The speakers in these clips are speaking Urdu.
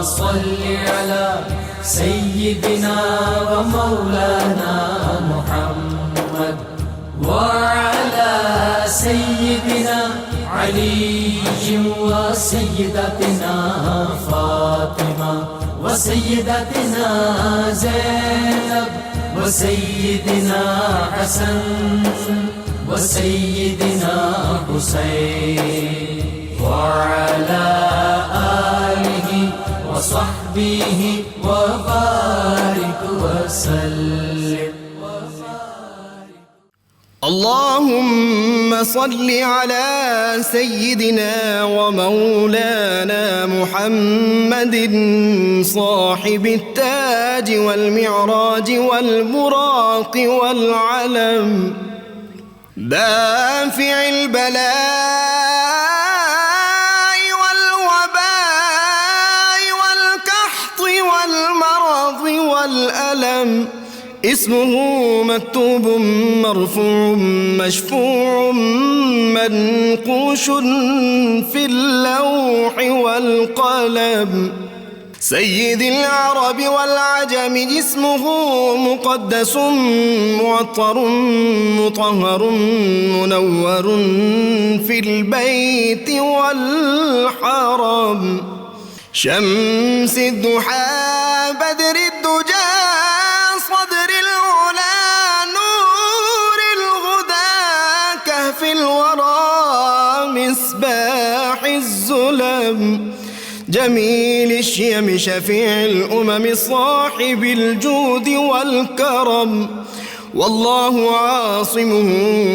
صل على سيدنا ومولانا محمد وعلى سيدنا علي وسيدتنا فاطمة وسيدتنا زينب وسيدنا حسن وسيدنا حسين وعلى آله وصحبه وبارك وسلم. اللهم صل على سيدنا ومولانا محمد صاحب التاج والمعراج والبراق والعلم دافع البلاء والوباء والقحط والمرض والألم اسمه مكتوب مرفوع مشفوع منقوش في اللوح والقلم سيد العرب والعجم اسمه مقدس معطر مطهر منور في البيت والحرم شمس الضحى بدر الدجى صدر العلا نور الهدى كهف الورى مصباح الظلم جميل الشيم شفيع الأمم صاحب الجود والكرم والله عاصمه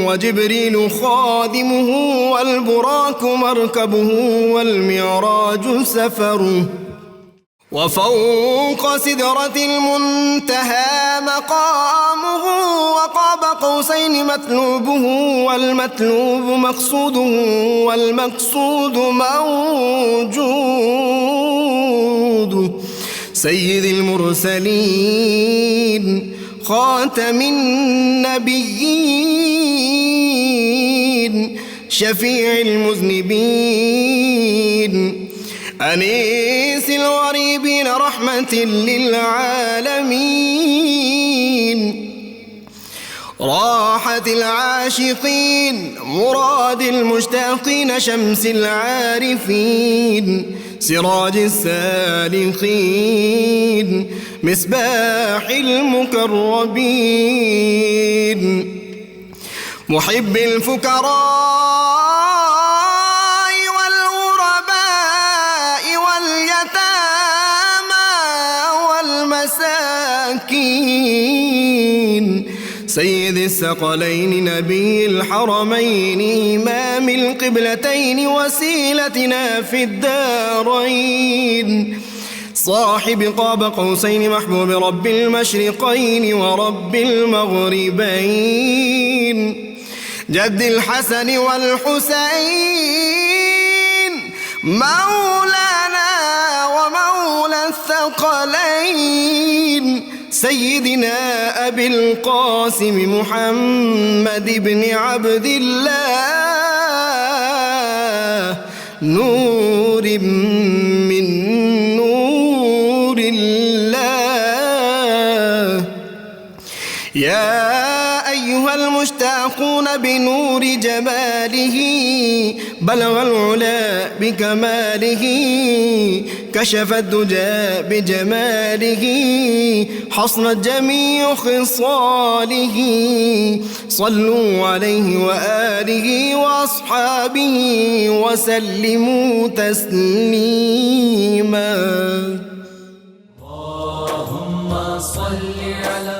وجبريل خادمه والبراك مركبه والمعراج سفره وفوق سدرة المنتهى مقامه وقاب قوسين مطلوبه والمطلوب مقصوده والمقصود موجود سيد المرسلين خاتم النبيين شفيع المذنبين أنيس الغريبين رحمة للعالمين راحة العاشقين مراد المشتاقين شمس العارفين سراج السالخين مصباح المقربين محب الفقراء سيد الثقلين نبي الحرمين إمام القبلتين وسيلتنا في الدارين صاحب قاب قوسين محبوب رب المشرقين ورب المغربين جد الحسن والحسين مولانا ومولى الثقلين سيدنا أبي القاسم محمد بن عبد الله نور من نور الله يا أيها المشتاقون بنور جماله بلغ العلا بكماله كشف الدجى بجماله حصنت جميع خصاله صلوا عليه وآله وأصحابه وسلموا تسليما اللهم صل على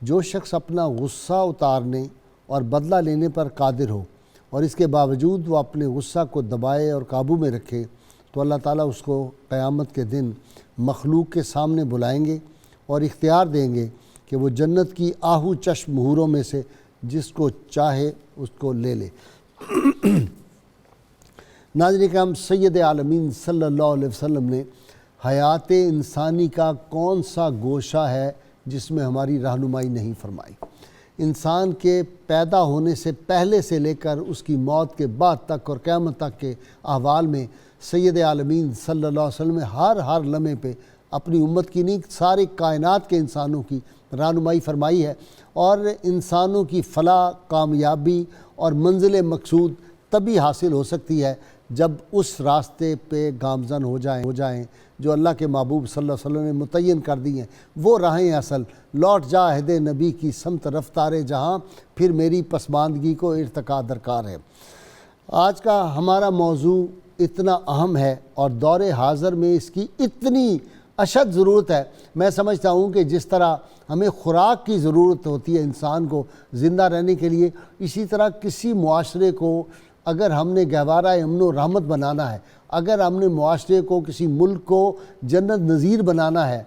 جو شخص اپنا غصہ اتارنے اور بدلہ لینے پر قادر ہو اور اس کے باوجود وہ اپنے غصہ کو دبائے اور قابو میں رکھے تو اللہ تعالیٰ اس کو قیامت کے دن مخلوق کے سامنے بلائیں گے اور اختیار دیں گے کہ وہ جنت کی آہو چشم حوروں میں سے جس کو چاہے اس کو لے لے۔ ناظرین کرام، سید عالمین صلی اللہ علیہ وسلم نے حیات انسانی کا کون سا گوشہ ہے جس میں ہماری رہنمائی نہیں فرمائی؟ انسان کے پیدا ہونے سے پہلے سے لے کر اس کی موت کے بعد تک اور قیامت تک کے احوال میں سید عالمین صلی اللہ علیہ وسلم نے ہر لمحے پہ اپنی امت کی نہیں سارے کائنات کے انسانوں کی رہنمائی فرمائی ہے، اور انسانوں کی فلاح، کامیابی اور منزل مقصود تبھی حاصل ہو سکتی ہے جب اس راستے پہ گامزن ہو جائیں جو اللہ کے محبوب صلی اللہ علیہ وسلم نے متعین کر دی ہیں۔ وہ راہیں اصل، لوٹ جا عہد نبی کی سمت رفتار جہاں، پھر میری پسماندگی کو ارتقا درکار ہے۔ آج کا ہمارا موضوع اتنا اہم ہے اور دور حاضر میں اس کی اتنی اشد ضرورت ہے۔ میں سمجھتا ہوں کہ جس طرح ہمیں خوراک کی ضرورت ہوتی ہے انسان کو زندہ رہنے کے لیے، اسی طرح کسی معاشرے کو اگر ہم نے گہوارہ امن و رحمت بنانا ہے، اگر ہم نے معاشرے کو، کسی ملک کو جنت نظیر بنانا ہے،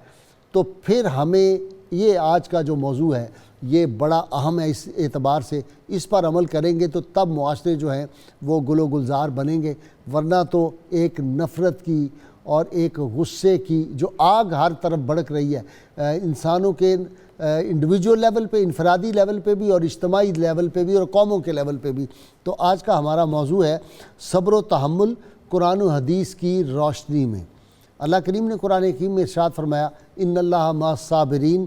تو پھر ہمیں یہ آج کا جو موضوع ہے یہ بڑا اہم ہے۔ اس اعتبار سے اس پر عمل کریں گے تو تب معاشرے جو ہیں وہ گل و گلزار بنیں گے، ورنہ تو ایک نفرت کی اور ایک غصے کی جو آگ ہر طرف بھڑک رہی ہے، انسانوں کے انڈیویجول لیول پہ، انفرادی لیول پہ بھی اور اجتماعی لیول پہ بھی اور قوموں کے لیول پہ بھی۔ تو آج کا ہمارا موضوع ہے صبر و تحمل قرآن و حدیث کی روشنی میں۔ اللہ کریم نے قرآن حکیم میں ارشاد فرمایا، ان اللہ مع الصابرین،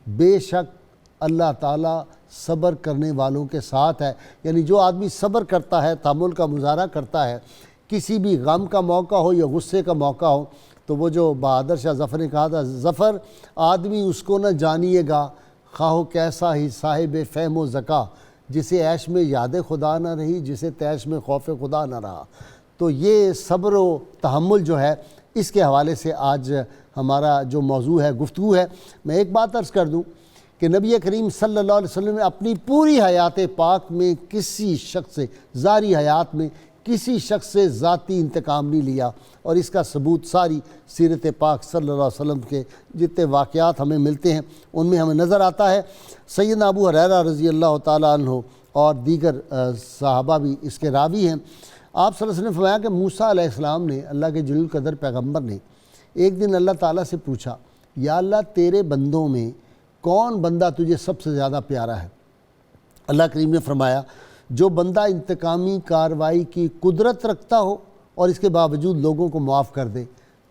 بے شک اللہ تعالیٰ صبر کرنے والوں کے ساتھ ہے۔ یعنی جو آدمی صبر کرتا ہے، تحمل کا مظاہرہ کرتا ہے، کسی بھی غم کا موقع ہو یا غصے کا موقع ہو، تو وہ جو بہادر شاہ ظفر نے کہا تھا، ظفر آدمی اس کو نہ جانیے گا خواہ کیسا ہی صاحب فہم و ذکا، جسے عیش میں یاد خدا نہ رہی، جسے تیش میں خوف خدا نہ رہا۔ تو یہ صبر و تحمل جو ہے اس کے حوالے سے آج ہمارا جو موضوع ہے، گفتگو ہے۔ میں ایک بات عرض کر دوں کہ نبی کریم صلی اللہ علیہ وسلم نے اپنی پوری حیات پاک میں کسی شخص سے، ظاہری حیات میں کسی شخص سے ذاتی انتقام نہیں لیا، اور اس کا ثبوت ساری سیرت پاک صلی اللہ علیہ وسلم کے جتنے واقعات ہمیں ملتے ہیں ان میں ہمیں نظر آتا ہے۔ سیدنا ابو ہریرہ رضی اللہ تعالیٰ عنہ اور دیگر صحابہ بھی اس کے راوی ہیں۔ آپ صلی اللہ علیہ وسلم نے فرمایا کہ موسیٰ علیہ السلام نے، اللہ کے جلیل القدر پیغمبر نے، ایک دن اللہ تعالیٰ سے پوچھا، یا اللہ تیرے بندوں میں کون بندہ تجھے سب سے زیادہ پیارا ہے؟ اللہ کریم نے فرمایا، جو بندہ انتقامی کارروائی کی قدرت رکھتا ہو اور اس کے باوجود لوگوں کو معاف کر دے،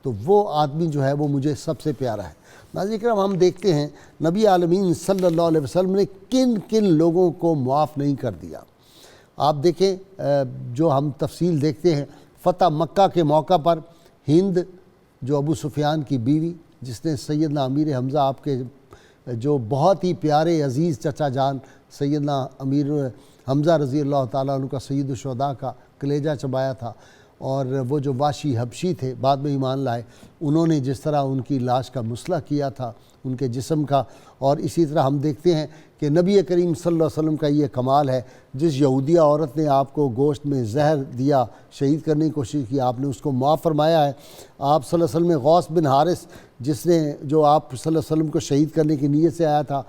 تو وہ آدمی جو ہے وہ مجھے سب سے پیارا ہے۔ ناظرین کرام، ہم دیکھتے ہیں نبی عالمین صلی اللہ علیہ وسلم نے کن کن لوگوں کو معاف نہیں کر دیا۔ آپ دیکھیں، جو ہم تفصیل دیکھتے ہیں، فتح مکہ کے موقع پر ہند جو ابو سفیان کی بیوی، جس نے سیدنا امیر حمزہ، آپ کے جو بہت ہی پیارے عزیز چچا جان سیدنا امیر حمزہ رضی اللہ تعالیٰ عنہ کا، سید الشہداء کا کلیجہ چبایا تھا، اور وہ جو واشی حبشی تھے بعد میں ایمان لائے، انہوں نے جس طرح ان کی لاش کا مسئلہ کیا تھا ان کے جسم کا، اور اسی طرح ہم دیکھتے ہیں کہ نبی کریم صلی اللہ علیہ وسلم کا یہ کمال ہے، جس یہودیہ عورت نے آپ کو گوشت میں زہر دیا، شہید کرنے کی کوشش کی، آپ نے اس کو معاف فرمایا ہے۔ آپ صلی اللہ علیہ وسلم نے غوث بن حارث، جس نے جو آپ صلی اللہ علیہ وسلم کو شہید کرنے کی نیت سے آیا تھا،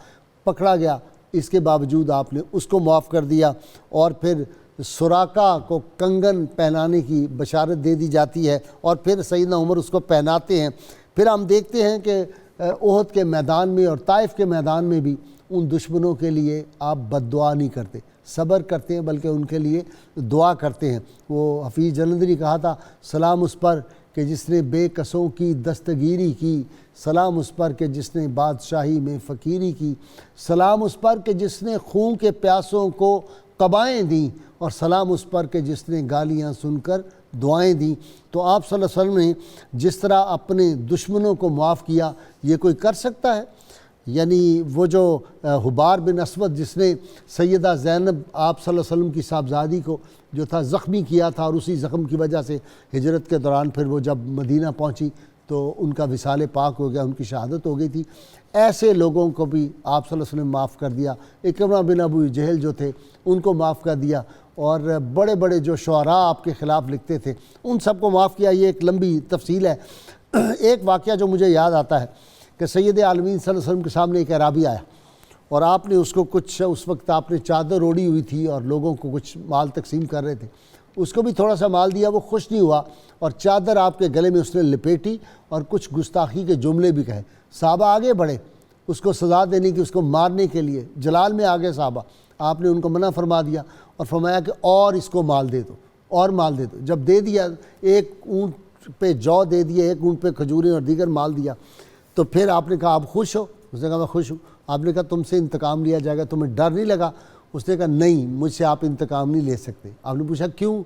پکڑا گیا، اس کے باوجود آپ نے اس کو معاف کر دیا، اور پھر سراقہ کو کنگن پہنانے کی بشارت دے دی جاتی ہے، اور پھر سیدنا عمر اس کو پہناتے ہیں۔ پھر ہم دیکھتے ہیں کہ احد کے میدان میں اور طائف کے میدان میں بھی ان دشمنوں کے لیے آپ بد دعا نہیں کرتے، صبر کرتے ہیں، بلکہ ان کے لیے دعا کرتے ہیں۔ وہ حفیظ جلندری نے کہا تھا، سلام اس پر کہ جس نے بے کسوں کی دستگیری کی، سلام اس پر کہ جس نے بادشاہی میں فقیری کی، سلام اس پر کہ جس نے خون کے پیاسوں کو قبائیں دیں، اور سلام اس پر کہ جس نے گالیاں سن کر دعائیں دیں۔ تو آپ صلی اللہ علیہ وسلم نے جس طرح اپنے دشمنوں کو معاف کیا، یہ کوئی کر سکتا ہے؟ یعنی وہ جو حبار بن اسود، جس نے سیدہ زینب آپ صلی اللہ علیہ وسلم کی صاحبزادی کو جو تھا زخمی کیا تھا، اور اسی زخم کی وجہ سے ہجرت کے دوران پھر وہ جب مدینہ پہنچی تو ان کا وصال پاک ہو گیا، ان کی شہادت ہو گئی تھی۔ ایسے لوگوں کو بھی آپ صلی اللہ علیہ وسلم معاف کر دیا۔ اکرمہ بن ابو جہل جو تھے ان کو معاف کر دیا، اور بڑے بڑے جو شعراء آپ کے خلاف لکھتے تھے ان سب کو معاف کیا۔ یہ ایک لمبی تفصیل ہے۔ ایک واقعہ جو مجھے یاد آتا ہے کہ سید عالمین صلی اللہ علیہ وسلم کے سامنے ایک اعرابی آیا، اور آپ نے اس کو کچھ، اس وقت آپ نے چادر اوڑھی ہوئی تھی اور لوگوں کو کچھ مال تقسیم کر رہے تھے، اس کو بھی تھوڑا سا مال دیا، وہ خوش نہیں ہوا اور چادر آپ کے گلے میں اس نے لپیٹی اور کچھ گستاخی کے جملے بھی کہے۔ صحابہ آگے بڑھے اس کو سزا دینے کی، اس کو مارنے کے لیے، جلال میں آگے صحابہ، آپ نے ان کو منع فرما دیا اور فرمایا کہ اور اس کو مال دے دو، اور مال دے دو۔ جب دے دیا، ایک اونٹ پہ جو دے دیا، ایک اونٹ پہ کھجوریں اور دیگر مال دیا، تو پھر آپ نے کہا آپ خوش ہو؟ اس نے کہا میں خوش ہوں۔ آپ نے کہا تم سے انتقام لیا جائے گا، تمہیں ڈر نہیں لگا؟ اس نے کہا نہیں، مجھ سے آپ انتقام نہیں لے سکتے۔ آپ نے پوچھا کیوں؟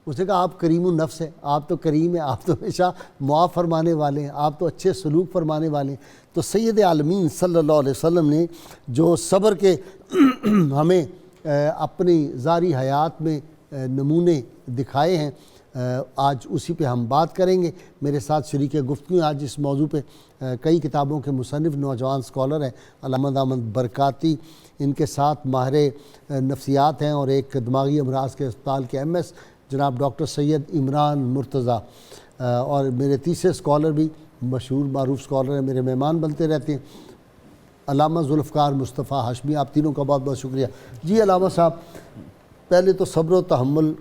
اس نے کہا آپ کریم النفس ہیں، آپ تو کریم ہیں، آپ تو ہمیشہ معاف فرمانے والے ہیں، آپ تو اچھے سلوک فرمانے والے ہیں۔ تو سید عالمین صلی اللہ علیہ وسلم نے جو صبر کے ہمیں اپنی ظاہری حیات میں نمونے دکھائے ہیں، آج اسی پہ ہم بات کریں گے۔ میرے ساتھ شریک گفتگو آج اس موضوع پہ کئی کتابوں کے مصنف نوجوان اسکالر ہیں، علامہ احمد برکاتی، ان کے ساتھ ماہر نفسیات ہیں اور ایک دماغی امراض کے اسپتال کے MS جناب ڈاکٹر سید عمران مرتضیٰ، اور میرے تیسرے اسکالر بھی مشہور معروف اسکالر ہیں، میرے مہمان بنتے رہتے ہیں، علامہ ذوالفقار مصطفیٰ ہاشمی۔ آپ تینوں کا بہت بہت شکریہ۔ جی علامہ صاحب، پہلے تو صبر و تحمل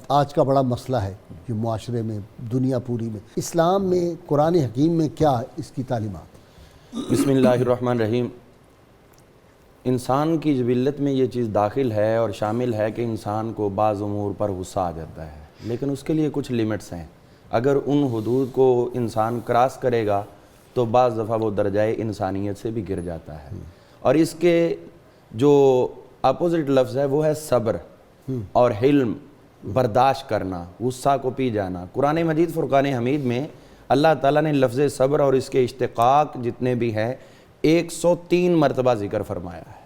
آج کا بڑا مسئلہ ہے یہ معاشرے میں، دنیا پوری میں۔ اسلام میں، قرآن حکیم میں کیا اس کی تعلیمات؟ بسم اللہ الرحمن الرحیم۔ انسان کی جبلت میں یہ چیز داخل ہے اور شامل ہے کہ انسان کو بعض امور پر غصہ آ جاتا ہے، لیکن اس کے لیے کچھ لیمٹس ہیں۔ اگر ان حدود کو انسان کراس کرے گا تو بعض دفعہ وہ درجۂ انسانیت سے بھی گر جاتا ہے، اور اس کے جو اپوزٹ لفظ ہے وہ ہے صبر اور حلم، برداشت کرنا، غصہ کو پی جانا۔ قرآن مجید فرقان حمید میں اللہ تعالیٰ نے لفظ صبر اور اس کے اشتقاق جتنے بھی ہیں 103 مرتبہ ذکر فرمایا ہے۔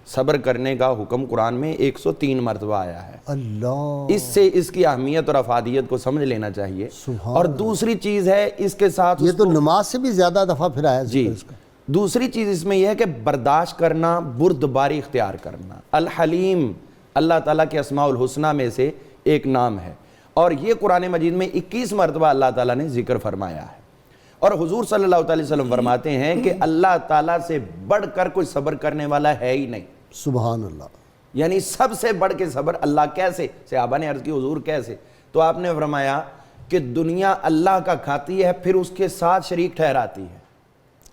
صبر کرنے کا حکم قرآن میں 103 مرتبہ آیا ہے۔ اللہ، اس سے اس کی اہمیت اور افادیت کو سمجھ لینا چاہیے۔ اور دوسری چیز ہے اس کے ساتھ، یہ تو نماز سے بھی زیادہ دفعہ پھر آیا جی، ذکر اس کا۔ دوسری چیز اس میں یہ ہے کہ برداشت کرنا، بردباری اختیار کرنا۔ الحلیم اللہ تعالیٰ کے اسماء الحسنہ میں سے ایک نام ہے، اور یہ قرآن مجید میں 21 مرتبہ اللہ تعالیٰ نے ذکر فرمایا ہے۔ اور حضور صلی اللہ علیہ وسلم فرماتے ہیں کہ اللہ تعالیٰ سے بڑھ کر کوئی صبر کرنے والا ہے ہی نہیں۔ سبحان اللہ۔ یعنی سب سے بڑھ کے صبر اللہ کیسے؟ صحابہ نے عرض کی حضور کیسے؟ تو آپ نے فرمایا کہ دنیا اللہ کا کھاتی ہے، پھر اس کے ساتھ شریک ٹھہراتی ہے،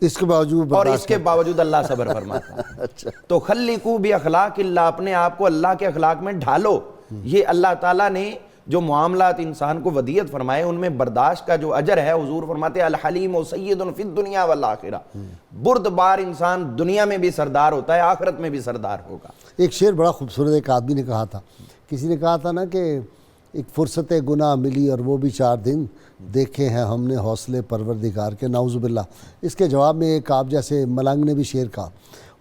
اس کے باوجود اور اس کے باوجود اللہ صبر فرماتا ہے۔ اچھا، تو خلقو باخلاق اللہ، اپنے آپ کو اللہ کے اخلاق میں ڈھالو۔ یہ اللہ تعالیٰ نے جو معاملات انسان کو ودیت فرمائے ان میں برداشت کا جو اجر ہے، حضور فرماتے ہیں الحلیم و سید فی الدنیا والآخرہ، بردبار انسان دنیا میں بھی سردار ہوتا ہے، آخرت میں بھی سردار ہوگا۔ ایک شعر بڑا خوبصورت ایک آدمی نے کہا تھا، کسی نے کہا تھا نا کہ ایک فرصت گناہ ملی اور وہ بھی 4 دن، دیکھے ہیں ہم نے حوصلے پروردگار کے، نعوذ باللہ۔ اس کے جواب میں ایک آپ جیسے ملنگ نے بھی شعر کہا،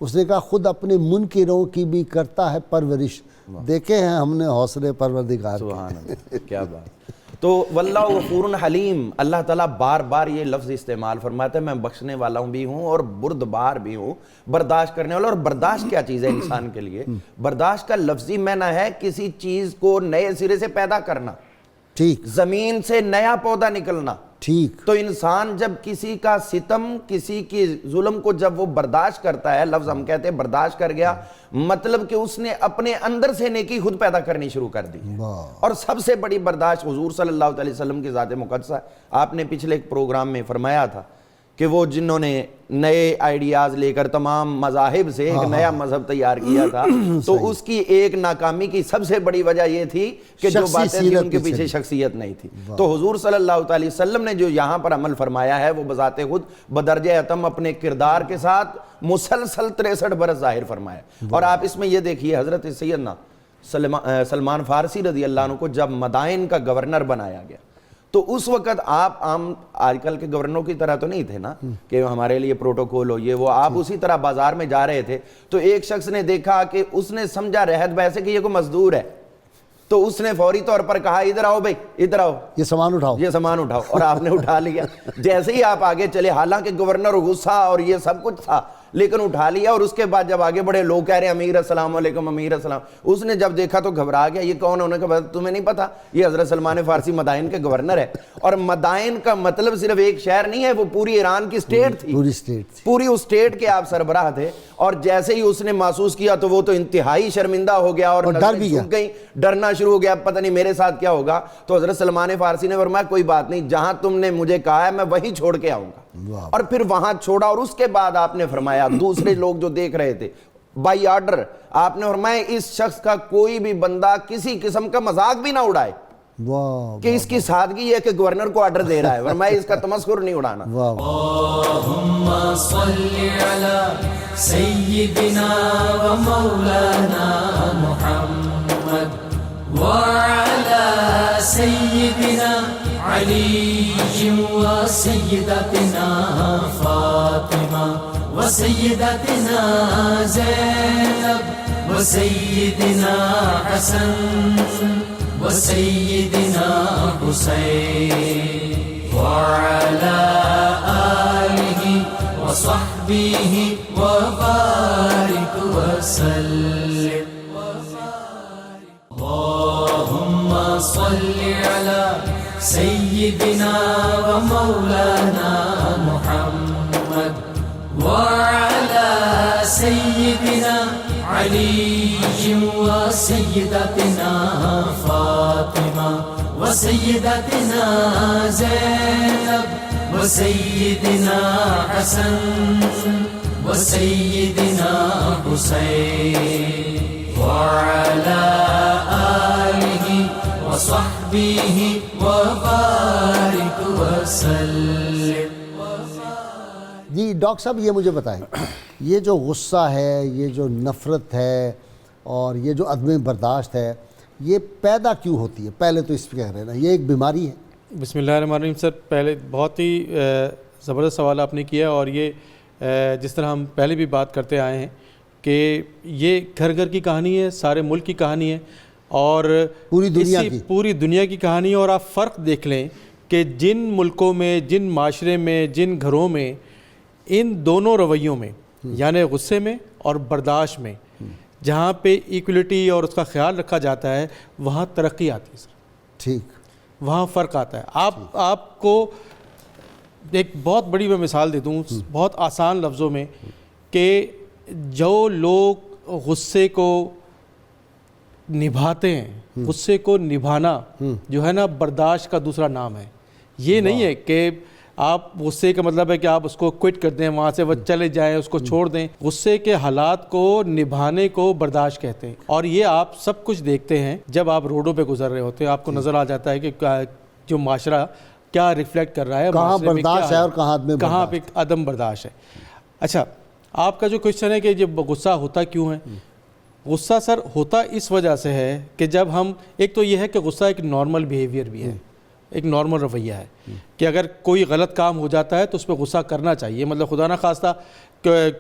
اس نے کہا خود اپنے منکروں کی بھی کرتا ہے پرورش، دیکھے ہیں ہم نے حوصلے پروردگار کے۔ سبحان اللہ، کیا بات۔ تو واللہ غفور حلیم، اللہ تعالیٰ بار بار یہ لفظ استعمال فرماتا ہے، میں بخشنے والا بھی ہوں اور بردبار بھی ہوں، برداشت کرنے والا۔ اور برداشت کیا چیز ہے انسان کے لیے؟ برداشت کا لفظی معنی ہے کسی چیز کو نئے سرے سے پیدا کرنا، ٹھیک، زمین سے نیا پودا نکلنا۔ ٹھیک، تو انسان جب کسی کا ستم، کسی کی ظلم کو جب وہ برداشت کرتا ہے، لفظ ہم کہتے ہیں برداشت کر گیا، مطلب کہ اس نے اپنے اندر سے نیکی خود پیدا کرنی شروع کر دی۔ اور سب سے بڑی برداشت حضور صلی اللہ علیہ وسلم کی ذات مقدسہ ہے۔ آپ نے پچھلے ایک پروگرام میں فرمایا تھا کہ وہ جنہوں نے نئے آئیڈیاز لے کر تمام مذاہب سے ایک نیا مذہب تیار کیا تھا، تو اس کی ایک ناکامی کی سب سے بڑی وجہ یہ تھی کہ جو باتیں تھیں ان کے پیچھے شخصیت نہیں تھی۔ تو حضور صلی اللہ علیہ وسلم نے جو یہاں پر عمل فرمایا ہے وہ بذات خود بدرجہ اتم اپنے کردار کے ساتھ مسلسل 63 برس ظاہر فرمایا۔ اور آپ اس میں یہ دیکھیے، حضرت سیدنا سلمان فارسی رضی اللہ عنہ کو جب مدائن کا گورنر بنایا گیا، تو اس وقت آپ عام آج کل کے گورنروں کی طرح تو نہیں تھے نا کہ ہمارے لیے پروٹوکول ہو یہ وہ، آپ اسی طرح بازار میں جا رہے تھے، تو ایک شخص نے دیکھا کہ اس نے سمجھا رہت بحث کہ یہ کوئی مزدور ہے، تو اس نے فوری طور پر کہا ادھر آؤ بھائی, ادھر آؤ, یہ سامان اٹھاؤ, یہ سامان اٹھاؤ, اور آپ نے اٹھا لیا. جیسے ہی آپ آگے چلے, حالانکہ گورنر غصہ اور یہ سب کچھ تھا, لیکن اٹھا لیا. اور اس کے بعد جب آگے بڑے لوگ کہہ رہے ہیں امیر السلام علیکم, امیر السلام, اس نے جب دیکھا تو گھبرا گیا, یہ کون ہے؟ انہوں نے کہا تمہیں نہیں پتا, یہ حضرت سلمان فارسی مدائن کے گورنر ہے. اور مدائن کا مطلب صرف ایک شہر نہیں ہے, وہ پوری ایران کی اسٹیٹ تھی, پوری اسٹیٹ تھی, پوری اس اسٹیٹ کے آپ سربراہ تھے. اور جیسے ہی اس نے محسوس کیا تو وہ تو انتہائی شرمندہ ہو گیا اور ڈر بھی گیا, ڈرنا شروع ہو گیا, پتہ نہیں میرے ساتھ کیا ہوگا. تو حضرت سلمان فارسی نے فرمایا کوئی بات نہیں, جہاں تم نے مجھے کہا ہے میں وہیں چھوڑ کے آؤں گا. اور پھر وہاں چھوڑا. اور اس کے بعد آپ نے فرمایا, دوسرے لوگ جو دیکھ رہے تھے, بائی آرڈر آپ نے فرمایا اس شخص کا کوئی بھی بندہ کسی قسم کا مذاق بھی نہ اڑائے کہ اس کی سادگی ہے کہ گورنر کو آرڈر دے رہا ہے, فرمایا اس کا تمسخر نہیں اڑانا. اللہم صلی علی سیدنا و مولانا محمد وعلی سیدنا علی و سیدتنا فاطمہ و سیدتنا زینب و سیدنا حسن و سیدنا حسین وعلى آله وصحبه وبارك وسلم. اللهم صل على سيدنا ومولانا محمد وعلى سيدنا علي وسيدتنا فاطمة وسيدتنا زينب وسيدنا حسن وسيدنا حسين وعلى آله وصحبه وبارك وسلم. جی ڈاکٹر صاحب یہ مجھے بتائیں, یہ جو غصہ ہے, یہ جو نفرت ہے اور یہ جو عدم برداشت ہے, یہ پیدا کیوں ہوتی ہے؟ پہلے تو اس پہ کہہ رہے ہیں نا یہ ایک بیماری ہے. بسم اللہ الرحمن الرحیم. سر پہلے بہت ہی زبردست سوال آپ نے کیا, اور یہ جس طرح ہم پہلے بھی بات کرتے آئے ہیں کہ یہ گھر گھر کی کہانی ہے, سارے ملک کی کہانی ہے, اور پوری دنیا کی کہانی ہے. اور آپ فرق دیکھ لیں کہ جن ملکوں میں, جن معاشرے میں, جن گھروں میں ان دونوں رویوں میں, یعنی غصے میں اور برداشت میں, جہاں پہ ایکولیٹی اور اس کا خیال رکھا جاتا ہے, وہاں ترقی آتی ہے سر. ٹھیک, وہاں فرق آتا ہے. آپ کو ایک بہت بڑی میں مثال دے دوں بہت آسان لفظوں میں, کہ جو لوگ غصے کو نبھاتے ہیں, غصے کو نبھانا جو ہے نا برداشت کا دوسرا نام ہے. یہ نہیں ہے کہ آپ غصے کا مطلب ہے کہ آپ اس کو کوئٹ کر دیں, وہاں سے وہ چلے جائیں, اس کو چھوڑ دیں. غصے کے حالات کو نبھانے کو برداشت کہتے ہیں. اور یہ آپ سب کچھ دیکھتے ہیں جب آپ روڈوں پہ گزر رہے ہوتے ہیں, آپ کو نظر آ جاتا ہے کہ جو معاشرہ کیا ریفلیکٹ کر رہا ہے, کہاں برداشت ہے اور کہاں پہ عدم برداشت ہے. اچھا, آپ کا جو کوشچن ہے کہ جب غصہ ہوتا کیوں ہے, غصہ سر ہوتا اس وجہ سے ہے کہ جب ہم, ایک تو یہ ہے کہ غصہ ایک نارمل بیہیویئر بھی ہے, ایک نارمل رویہ ہے کہ اگر کوئی غلط کام ہو جاتا ہے تو اس پہ غصہ کرنا چاہیے. مطلب خدا نہ خواستہ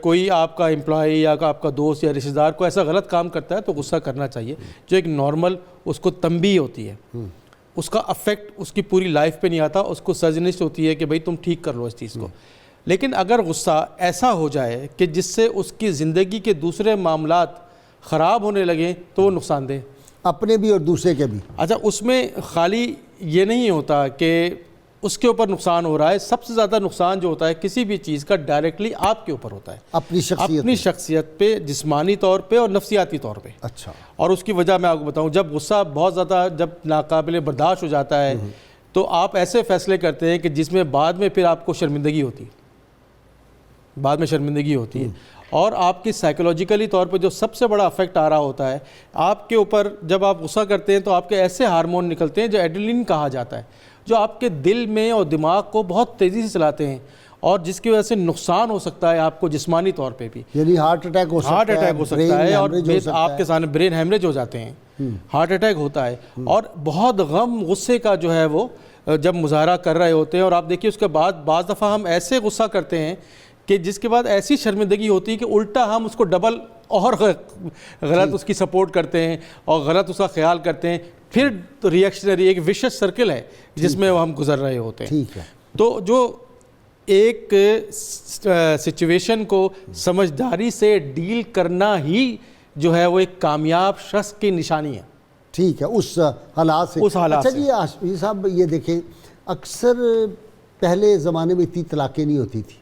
کوئی آپ کا امپلائی یا آپ کا دوست یا رشتہ دار کو ایسا غلط کام کرتا ہے تو غصہ کرنا چاہیے, جو ایک نارمل اس کو تنبیہ ہوتی ہے. اس کا افیکٹ اس کی پوری لائف پہ نہیں آتا, اس کو سجنش ہوتی ہے کہ بھئی تم ٹھیک کر لو اس چیز کو. لیکن اگر غصہ ایسا ہو جائے کہ جس سے اس کی زندگی کے دوسرے معاملات خراب ہونے لگیں تو وہ نقصان دہ, اپنے بھی اور دوسرے کے بھی. اچھا, اس میں خالی یہ نہیں ہوتا کہ اس کے اوپر نقصان ہو رہا ہے, سب سے زیادہ نقصان جو ہوتا ہے کسی بھی چیز کا ڈائریکٹلی آپ کے اوپر ہوتا ہے, اپنی شخصیت پہ, جسمانی طور پہ اور نفسیاتی طور پہ. اچھا, اور اس کی وجہ میں آپ کو بتاؤں, جب غصہ بہت زیادہ جب ناقابل برداشت ہو جاتا ہے تو آپ ایسے فیصلے کرتے ہیں کہ جس میں بعد میں پھر آپ کو شرمندگی ہوتی ہے, بعد میں شرمندگی ہوتی ہے. اور آپ کی سائیکولوجیکلی طور پہ جو سب سے بڑا افیکٹ آ رہا ہوتا ہے آپ کے اوپر, جب آپ غصہ کرتے ہیں تو آپ کے ایسے ہارمون نکلتے ہیں جو ایڈرینلن کہا جاتا ہے, جو آپ کے دل میں اور دماغ کو بہت تیزی سے چلاتے ہیں, اور جس کی وجہ سے نقصان ہو سکتا ہے آپ کو جسمانی طور پہ بھی. یعنی ہارٹ اٹیک ہو سکتا ہے, اور آپ کے سامنے برین ہیمریج ہو جاتے ہیں, ہارٹ اٹیک ہوتا ہے. اور بہت غم غصے کا جو ہے وہ جب مظاہرہ کر رہے ہوتے ہیں, اور آپ دیکھیے اس کے بعد بعض دفعہ ہم ایسے غصہ کرتے ہیں کہ جس کے بعد ایسی شرمندگی ہوتی ہے کہ الٹا ہم اس کو ڈبل اور غلط اس کی سپورٹ کرتے ہیں اور غلط اس کا خیال کرتے ہیں. پھر ریئیکشنری ایک وشس سرکل ہے جس میں ہم گزر رہے ہوتے ہیں. ٹھیک ہے. تو جو ایک سچویشن کو سمجھداری سے ڈیل کرنا ہی جو ہے وہ ایک کامیاب شخص کی نشانی ہے. ٹھیک ہے, اس حالات سے. اچھا جی یہ صاحب یہ دیکھیں, اکثر پہلے زمانے میں اتنی طلاقیں نہیں ہوتی تھی,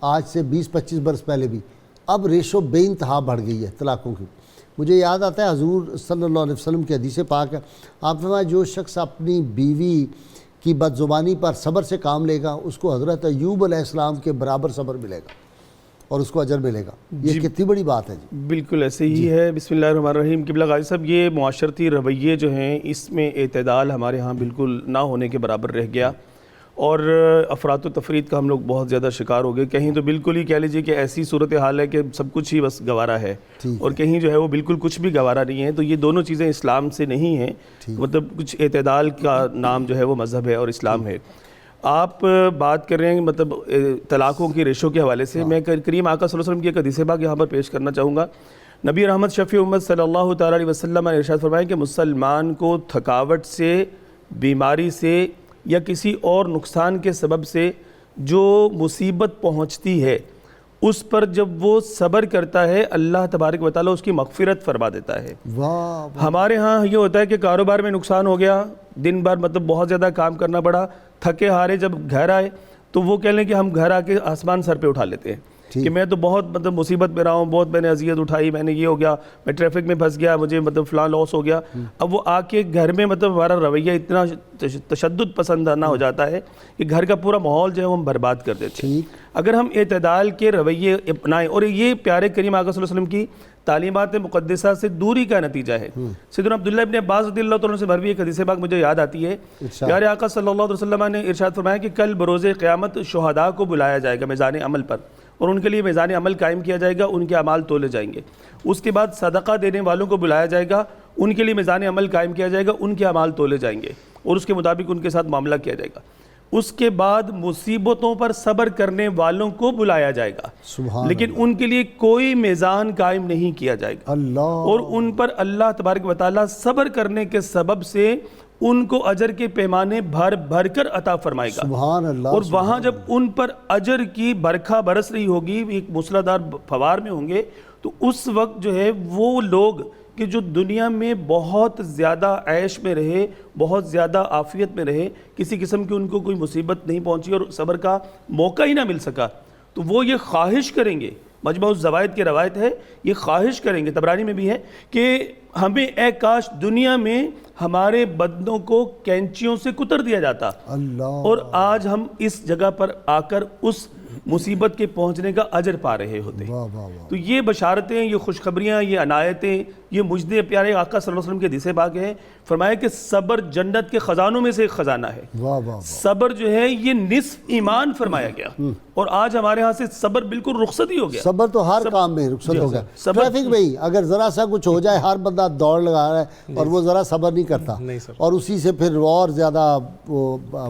آج سے 20-25 برس پہلے بھی. اب ریشو بے انتہا بڑھ گئی ہے طلاقوں کی. مجھے یاد آتا ہے حضور صلی اللہ علیہ وسلم کی حدیث پاک ہے, آپ نے فرمایا جو شخص اپنی بیوی کی بد زبانی پر صبر سے کام لے گا اس کو حضرت ایوب علیہ السلام کے برابر صبر ملے گا اور اس کو اجر ملے گا. یہ کتنی بڑی بات ہے جی. بالکل ایسے ہی ہے. بسم اللہ الرحمن الرحیم. قبلہ غازی صاحب, یہ معاشرتی رویے جو ہیں اس میں اعتدال ہمارے ہاں بالکل نہ ہونے کے برابر رہ گیا, اور افراط و تفریط کا ہم لوگ بہت زیادہ شکار ہو گئے. کہیں تو بالکل ہی کہہ لیجیے کہ ایسی صورتحال ہے کہ سب کچھ ہی بس گوارا ہے, اور کہیں جو ہے وہ بالکل کچھ بھی گوارا نہیں ہے. تو یہ دونوں چیزیں اسلام سے نہیں ہیں, مطلب کچھ اعتدال کا نام جو ہے وہ مذہب ہے اور اسلام ہے. آپ بات کر رہے ہیں مطلب طلاقوں کی ریشو کے حوالے سے. میں کریم آقا صلی اللہ علیہ وسلم کی ایک حدیث پاک یہاں پر پیش کرنا چاہوں گا. نبی رحمت شفیع امت صلی اللہ تعالیٰ علیہ وسلم نے ارشاد فرمایا کہ مسلمان کو تھکاوٹ سے, بیماری سے یا کسی اور نقصان کے سبب سے جو مصیبت پہنچتی ہے اس پر جب وہ صبر کرتا ہے اللہ تبارک و تعالیٰ اس کی مغفرت فرما دیتا ہے. ہمارے ہاں یہ ہوتا ہے کہ کاروبار میں نقصان ہو گیا, دن بھر مطلب بہت زیادہ کام کرنا پڑا, تھکے ہارے جب گھر آئے تو وہ کہہ لیں کہ ہم گھر آ کے آسمان سر پہ اٹھا لیتے ہیں کہ میں تو بہت مطلب مصیبت میں رہا ہوں, بہت میں نے اذیت اٹھائی, میں نے یہ ہو گیا, میں ٹریفک میں پھنس گیا, مجھے مطلب فلاں لاس ہو گیا. اب وہ آ کے گھر میں مطلب ہمارا رویہ اتنا تشدد پسندانہ ہو جاتا ہے کہ گھر کا پورا ماحول جو ہے وہ ہم برباد کر دیتے ہیں. اگر ہم اعتدال کے رویے اپنائیں, اور یہ پیارے کریم آقا صلی اللہ علیہ وسلم کی تعلیمات مقدسہ سے دوری کا نتیجہ ہے. سیدنا عبداللہ ابن عباس رضی اللہ تعالیٰ سے مروی ایک حدیث پاک مجھے یاد آتی ہے. پیارے آقا صلی اللہ علیہ وسلم نے ارشاد فرمایا کہ کل بروز قیامت شہداء کو بلایا جائے گا میزان عمل پر, اور ان کے لیے میزان عمل قائم کیا جائے گا, ان کے اعمال تولے جائیں گے. اس کے بعد صدقہ دینے والوں کو بلایا جائے گا, ان کے لیے میزان عمل قائم کیا جائے گا, ان کے اعمال تولے جائیں گے اور اس کے مطابق ان کے ساتھ معاملہ کیا جائے گا. اس کے بعد مصیبتوں پر صبر کرنے والوں کو بلایا جائے گا, لیکن ان کے لیے کوئی میزان قائم نہیں کیا جائے گا, اور ان پر اللہ تبارک و تعالیٰ صبر کرنے کے سبب سے ان کو اجر کے پیمانے بھر بھر کر عطا فرمائے گا. سبحان اللہ. اور وہاں جب ان پر اجر کی برکھا برس رہی ہوگی, ایک موسلادھار فوار میں ہوں گے, تو اس وقت جو ہے وہ لوگ کہ جو دنیا میں بہت زیادہ عیش میں رہے, بہت زیادہ عافیت میں رہے, کسی قسم کی ان کو کوئی مصیبت نہیں پہنچی اور صبر کا موقع ہی نہ مل سکا, تو وہ یہ خواہش کریں گے, مجموع الزوائد کی روایت ہے, یہ خواہش کریں گے, طبرانی میں بھی ہے, کہ ہمیں اے کاش دنیا میں ہمارے بدنوں کو کینچیوں سے کتر دیا جاتا, اور آج ہم اس جگہ پر آ کر اس مصیبت کے پہنچنے کا اجر پا رہے ہوتے. تو یہ بشارتیں, یہ خوشخبریاں, یہ عنایتیں, یہ مجدے پیارے آقا صلی اللہ علیہ وسلم کے حدیث پاک ہے. فرمایا کہ صبر جنت کے خزانوں میں سے ایک خزانہ ہے. صبر جو ہے یہ نصف ایمان فرمایا گیا, اور آج ہمارے ہاں سے صبر بالکل رخصت ہی ہو گیا. صبر تو ہر کام میں رخصت ہو گیا. ٹریفک میں ہی اگر ذرا سا کچھ ہو جائے ہر بندہ دوڑ لگا رہا ہے, اور وہ ذرا صبر نہیں کرتا, اور اسی سے پھر اور زیادہ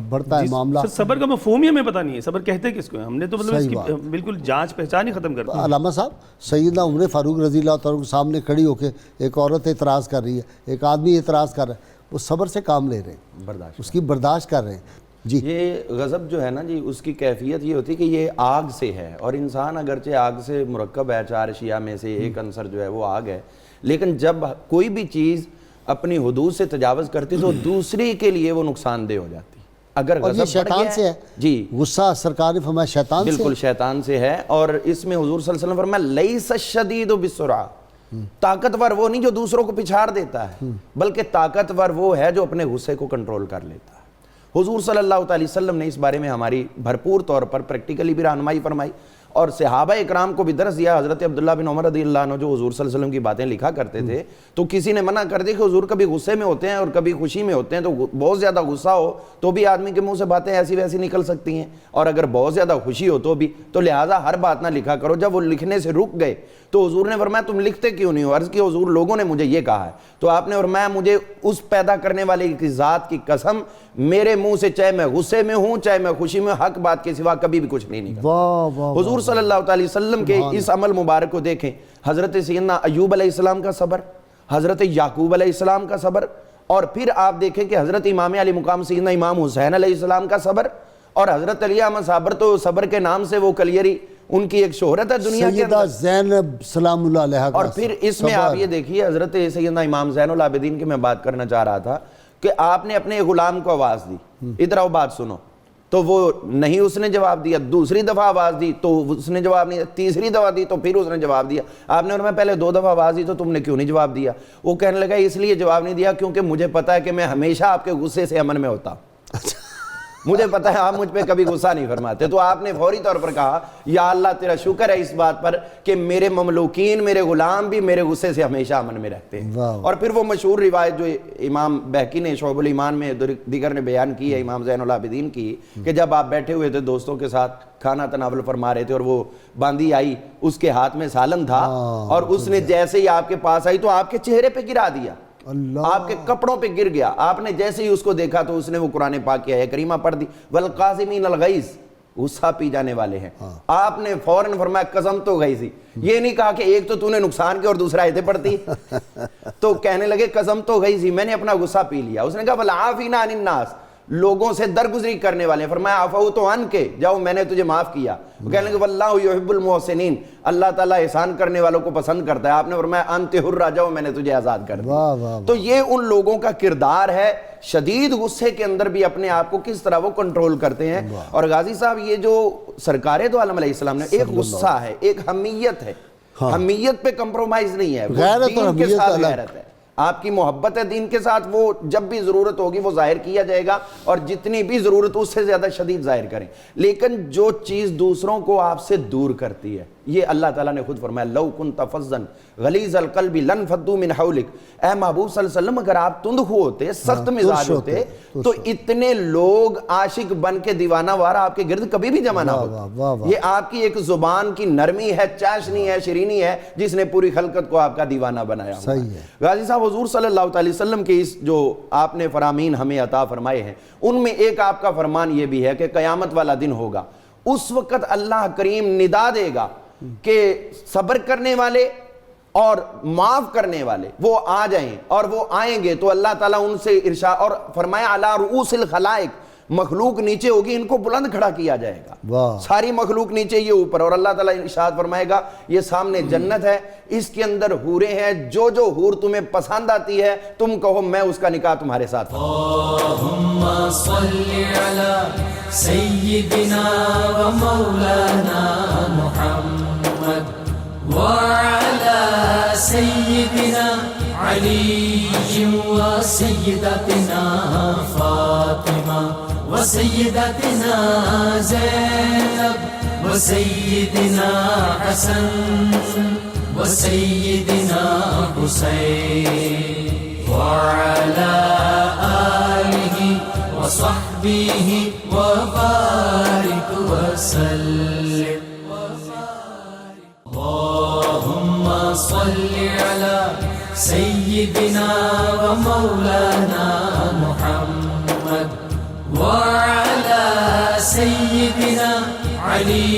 بڑھتا ہے معاملہ. صبر کا مفہوم ہی ہمیں پتہ نہیں ہے, صبر کہتے کس کو ہیں, ہم نے تو مطلب اس کی بالکل جانچ پہچان ہی ختم کر دی. علامہ صاحب, سیدنا عمر فاروق رضی اللہ تعالیٰ کے سامنے کھڑی ہو کے ایک عورت اعتراض کر رہی ہے, ایک آدمی اعتراض کر رہا ہے, وہ صبر سے کام لے رہے ہیں, اس کی برداشت کر رہے ہیں. جی, یہ غضب جو ہے نا جی, اس کی کیفیت یہ ہوتی ہے کہ یہ آگ سے ہے, اور انسان اگرچہ آگ سے مرکب ہے, 4 اشیاء میں سے ایک عنصر جو ہے وہ آگ ہے, لیکن جب کوئی بھی چیز اپنی حدود سے تجاوز کرتی تو دوسری کے لیے وہ نقصان دہ ہو جاتی. اگر غضب شیطان سے ہے جی, غصہ سرکار نے فرمایا شیطان سے, بالکل شیطان سے ہے. اور اس میں حضور صلی اللہ علیہ وسلم فرمایا لیس الشدید بالسرعہ, طاقتور وہ نہیں جو دوسروں کو پچھاڑ دیتا ہے, بلکہ طاقتور وہ ہے جو اپنے غصے کو کنٹرول کر لیتا ہے. حضور صلی اللہ علیہ وسلم نے اس بارے میں ہماری بھرپور طور پر پریکٹیکلی بھی رہنمائی فرمائی, اور صحابہ اکرام کو بھی درس دیا. حضرت عبداللہ بن عمر رضی اللہ عنہ جو حضور صلی اللہ علیہ وسلم کی باتیں لکھا کرتے تھے, تو کسی نے منع کر دی کہ حضور کبھی غصے میں ہوتے ہیں اور کبھی خوشی میں ہوتے ہیں, تو بہت زیادہ غصہ ہو تو بھی آدمی کے منہ سے باتیں ایسی ویسی نکل سکتی ہیں, اور اگر بہت زیادہ خوشی ہو تو بھی, تو لہٰذا ہر بات نہ لکھا کرو. جب وہ لکھنے سے رک گئے تو حضور نے فرمایا تم لکھتے کیوں نہیں ہو؟ عرض کی حضور لوگوں نے مجھے یہ کہا ہے. تو آپ نے فرمایا مجھے اس پیدا کرنے والے کی ذات کی قسم, میرے منہ سے چاہے میں غصے میں ہوں چاہے میں خوشی میں, حق بات کے سوا کبھی بھی کچھ نہیں نکلتا. حضور صلی اللہ علیہ وسلم کے اس عمل مبارک کو دیکھیں, حضرت سیدنا ایوب علیہ السلام کا صبر, حضرت یعقوب علیہ السلام کا صبر, اور پھر آپ دیکھیں کہ حضرت امام علی مقام سیدنا امام حسین علیہ السلام کا صبر، اور حضرت علی احمد صابر تو صبر کے نام سے وہ کلیری ان کی ایک شہرت ہے دنیا کے سیدہ اندر. زینب سلام اللہ علیہ کا اور پھر اس میں آپ یہ دیکھیے حضرت سیدنا امام زین العابدین کی میں بات کرنا چاہ رہا تھا کہ آپ نے اپنے غلام کو آواز دی، ادھر آؤ بات سنو، تو وہ نہیں، اس نے جواب دیا. دوسری دفعہ آواز دی تو اس نے جواب نہیں دیا. تیسری دفعہ دی تو پھر اس نے جواب دیا. آپ نے فرمایا پہلے 2 دفعہ آواز دی تو تم نے کیوں نہیں جواب دیا؟ وہ کہنے لگا اس لیے جواب نہیں دیا کیونکہ مجھے پتا ہے کہ میں ہمیشہ آپ کے غصے سے امن میں ہوتا ہوں. مجھے پتا ہے آپ مجھ پہ کبھی غصہ نہیں فرماتے. تو آپ نے فوری طور پر کہا یا اللہ تیرا شکر ہے اس بات پر کہ میرے مملوکین، میرے غلام بھی میرے غصے سے ہمیشہ امن میں رہتے ہیں. اور پھر وہ مشہور روایت جو امام بہقی نے شعب الایمان میں دیگر نے بیان کی ہے امام زین العابدین کی، کہ جب آپ بیٹھے ہوئے تھے دوستوں کے ساتھ کھانا تناول فرما رہے تھے اور وہ باندی آئی، اس کے ہاتھ میں سالن تھا اور اس نے جیسے ہی آپ کے پاس آئی تو آپ کے چہرے پہ گرا دیا، آپ کے کپڑوں پہ گر گیا. آپ نے جیسے ہی اس کو دیکھا تو اس نے وہ قرآن پاک کی آیت کریمہ پڑھ دی، والقاظمین الغیظ، غصہ پی جانے والے ہیں. آپ نے فوراً فرمایا قسم تو غیظی، یہ نہیں کہا کہ ایک تو نے نقصان کیا اور دوسرا آیتیں پڑھتی. تو کہنے لگے قسم تو غیظی، میں نے اپنا غصہ پی لیا. اس نے کہا والعافین عن الناس، لوگوں سے درگزری کرنے والے ہیں. فرمایا عفوت عنک، جاؤ میں نے تجھے معاف کیا. وہ کہنے لگے واللہ یحب المحسنین، اللہ تعالیٰ احسان کرنے والوں کو پسند کرتا ہے. آپ نے فرمایا انت حر، جاؤ میں نے تجھے آزاد کر دیا. تو یہ ان لوگوں کا کردار ہے، شدید غصے کے اندر بھی اپنے آپ کو کس طرح وہ کنٹرول کرتے ہیں. اور غازی صاحب یہ جو سرکار دو عالم علیہ السلام نے، ایک غصہ ہے، ایک حمیت ہے، حمیت پہ کمپرومائز نہیں ہے، دین کے ساتھ غیرت ہے. آپ کی محبت ہے دین کے ساتھ، وہ جب بھی ضرورت ہوگی وہ ظاہر کیا جائے گا، اور جتنی بھی ضرورت اس سے زیادہ شدید ظاہر کریں. لیکن جو چیز دوسروں کو آپ سے دور کرتی ہے، یہ اللہ تعالیٰ نے خود فرمایا لو کنت فظا غلیظ القلب لانفضوا من حولک. اے محبوب صلی اللہ علیہ وسلم اگر آپ تند ہوتے، سخت مزاج ہوتے تو اتنے لوگ عاشق بن کے دیوانہ وار آپ کے گرد کبھی بھی جمع نہ ہوتے. یہ آپ کی ایک زبان کی نرمی ہے، چاشنی ہے، شیرینی ہے، جس نے پوری خلقت کو آپ کا دیوانہ بنایا ہوا ہے. غازی صاحب حضور صلی اللہ علیہ وسلم کے اس جو آپ نے فرامین ہمیں عطا فرمائے ہیں، ان میں ایک آپ کا فرمان یہ بھی ہے کہ قیامت والا دن ہوگا، اس وقت اللہ کریم ندا دے گا کہ صبر کرنے والے اور معاف کرنے والے وہ آ جائیں. اور وہ آئیں گے تو اللہ تعالیٰ ان سے ارشاد، اور فرمایا علی رؤوس الخلائق، مخلوق نیچے ہوگی، ان کو بلند کھڑا کیا جائے گا، ساری مخلوق نیچے یہ اوپر. اور اللہ تعالیٰ ارشاد فرمائے گا یہ سامنے جنت ہے، اس کے اندر حوریں ہیں، جو جو حور تمہیں پسند آتی ہے تم کہو میں اس کا نکاح تمہارے ساتھ. اللہم صلی علی سیدنا و مولانا محمد وعلى سيدنا علي وسيدتنا فاطمة وسيدتنا زينب وسيدنا حسن وسيدنا حسين وعلى آله وصحبه وبارك وسلم. اللهم صل على سيدنا ومولانا محمد وعلى سيدنا علي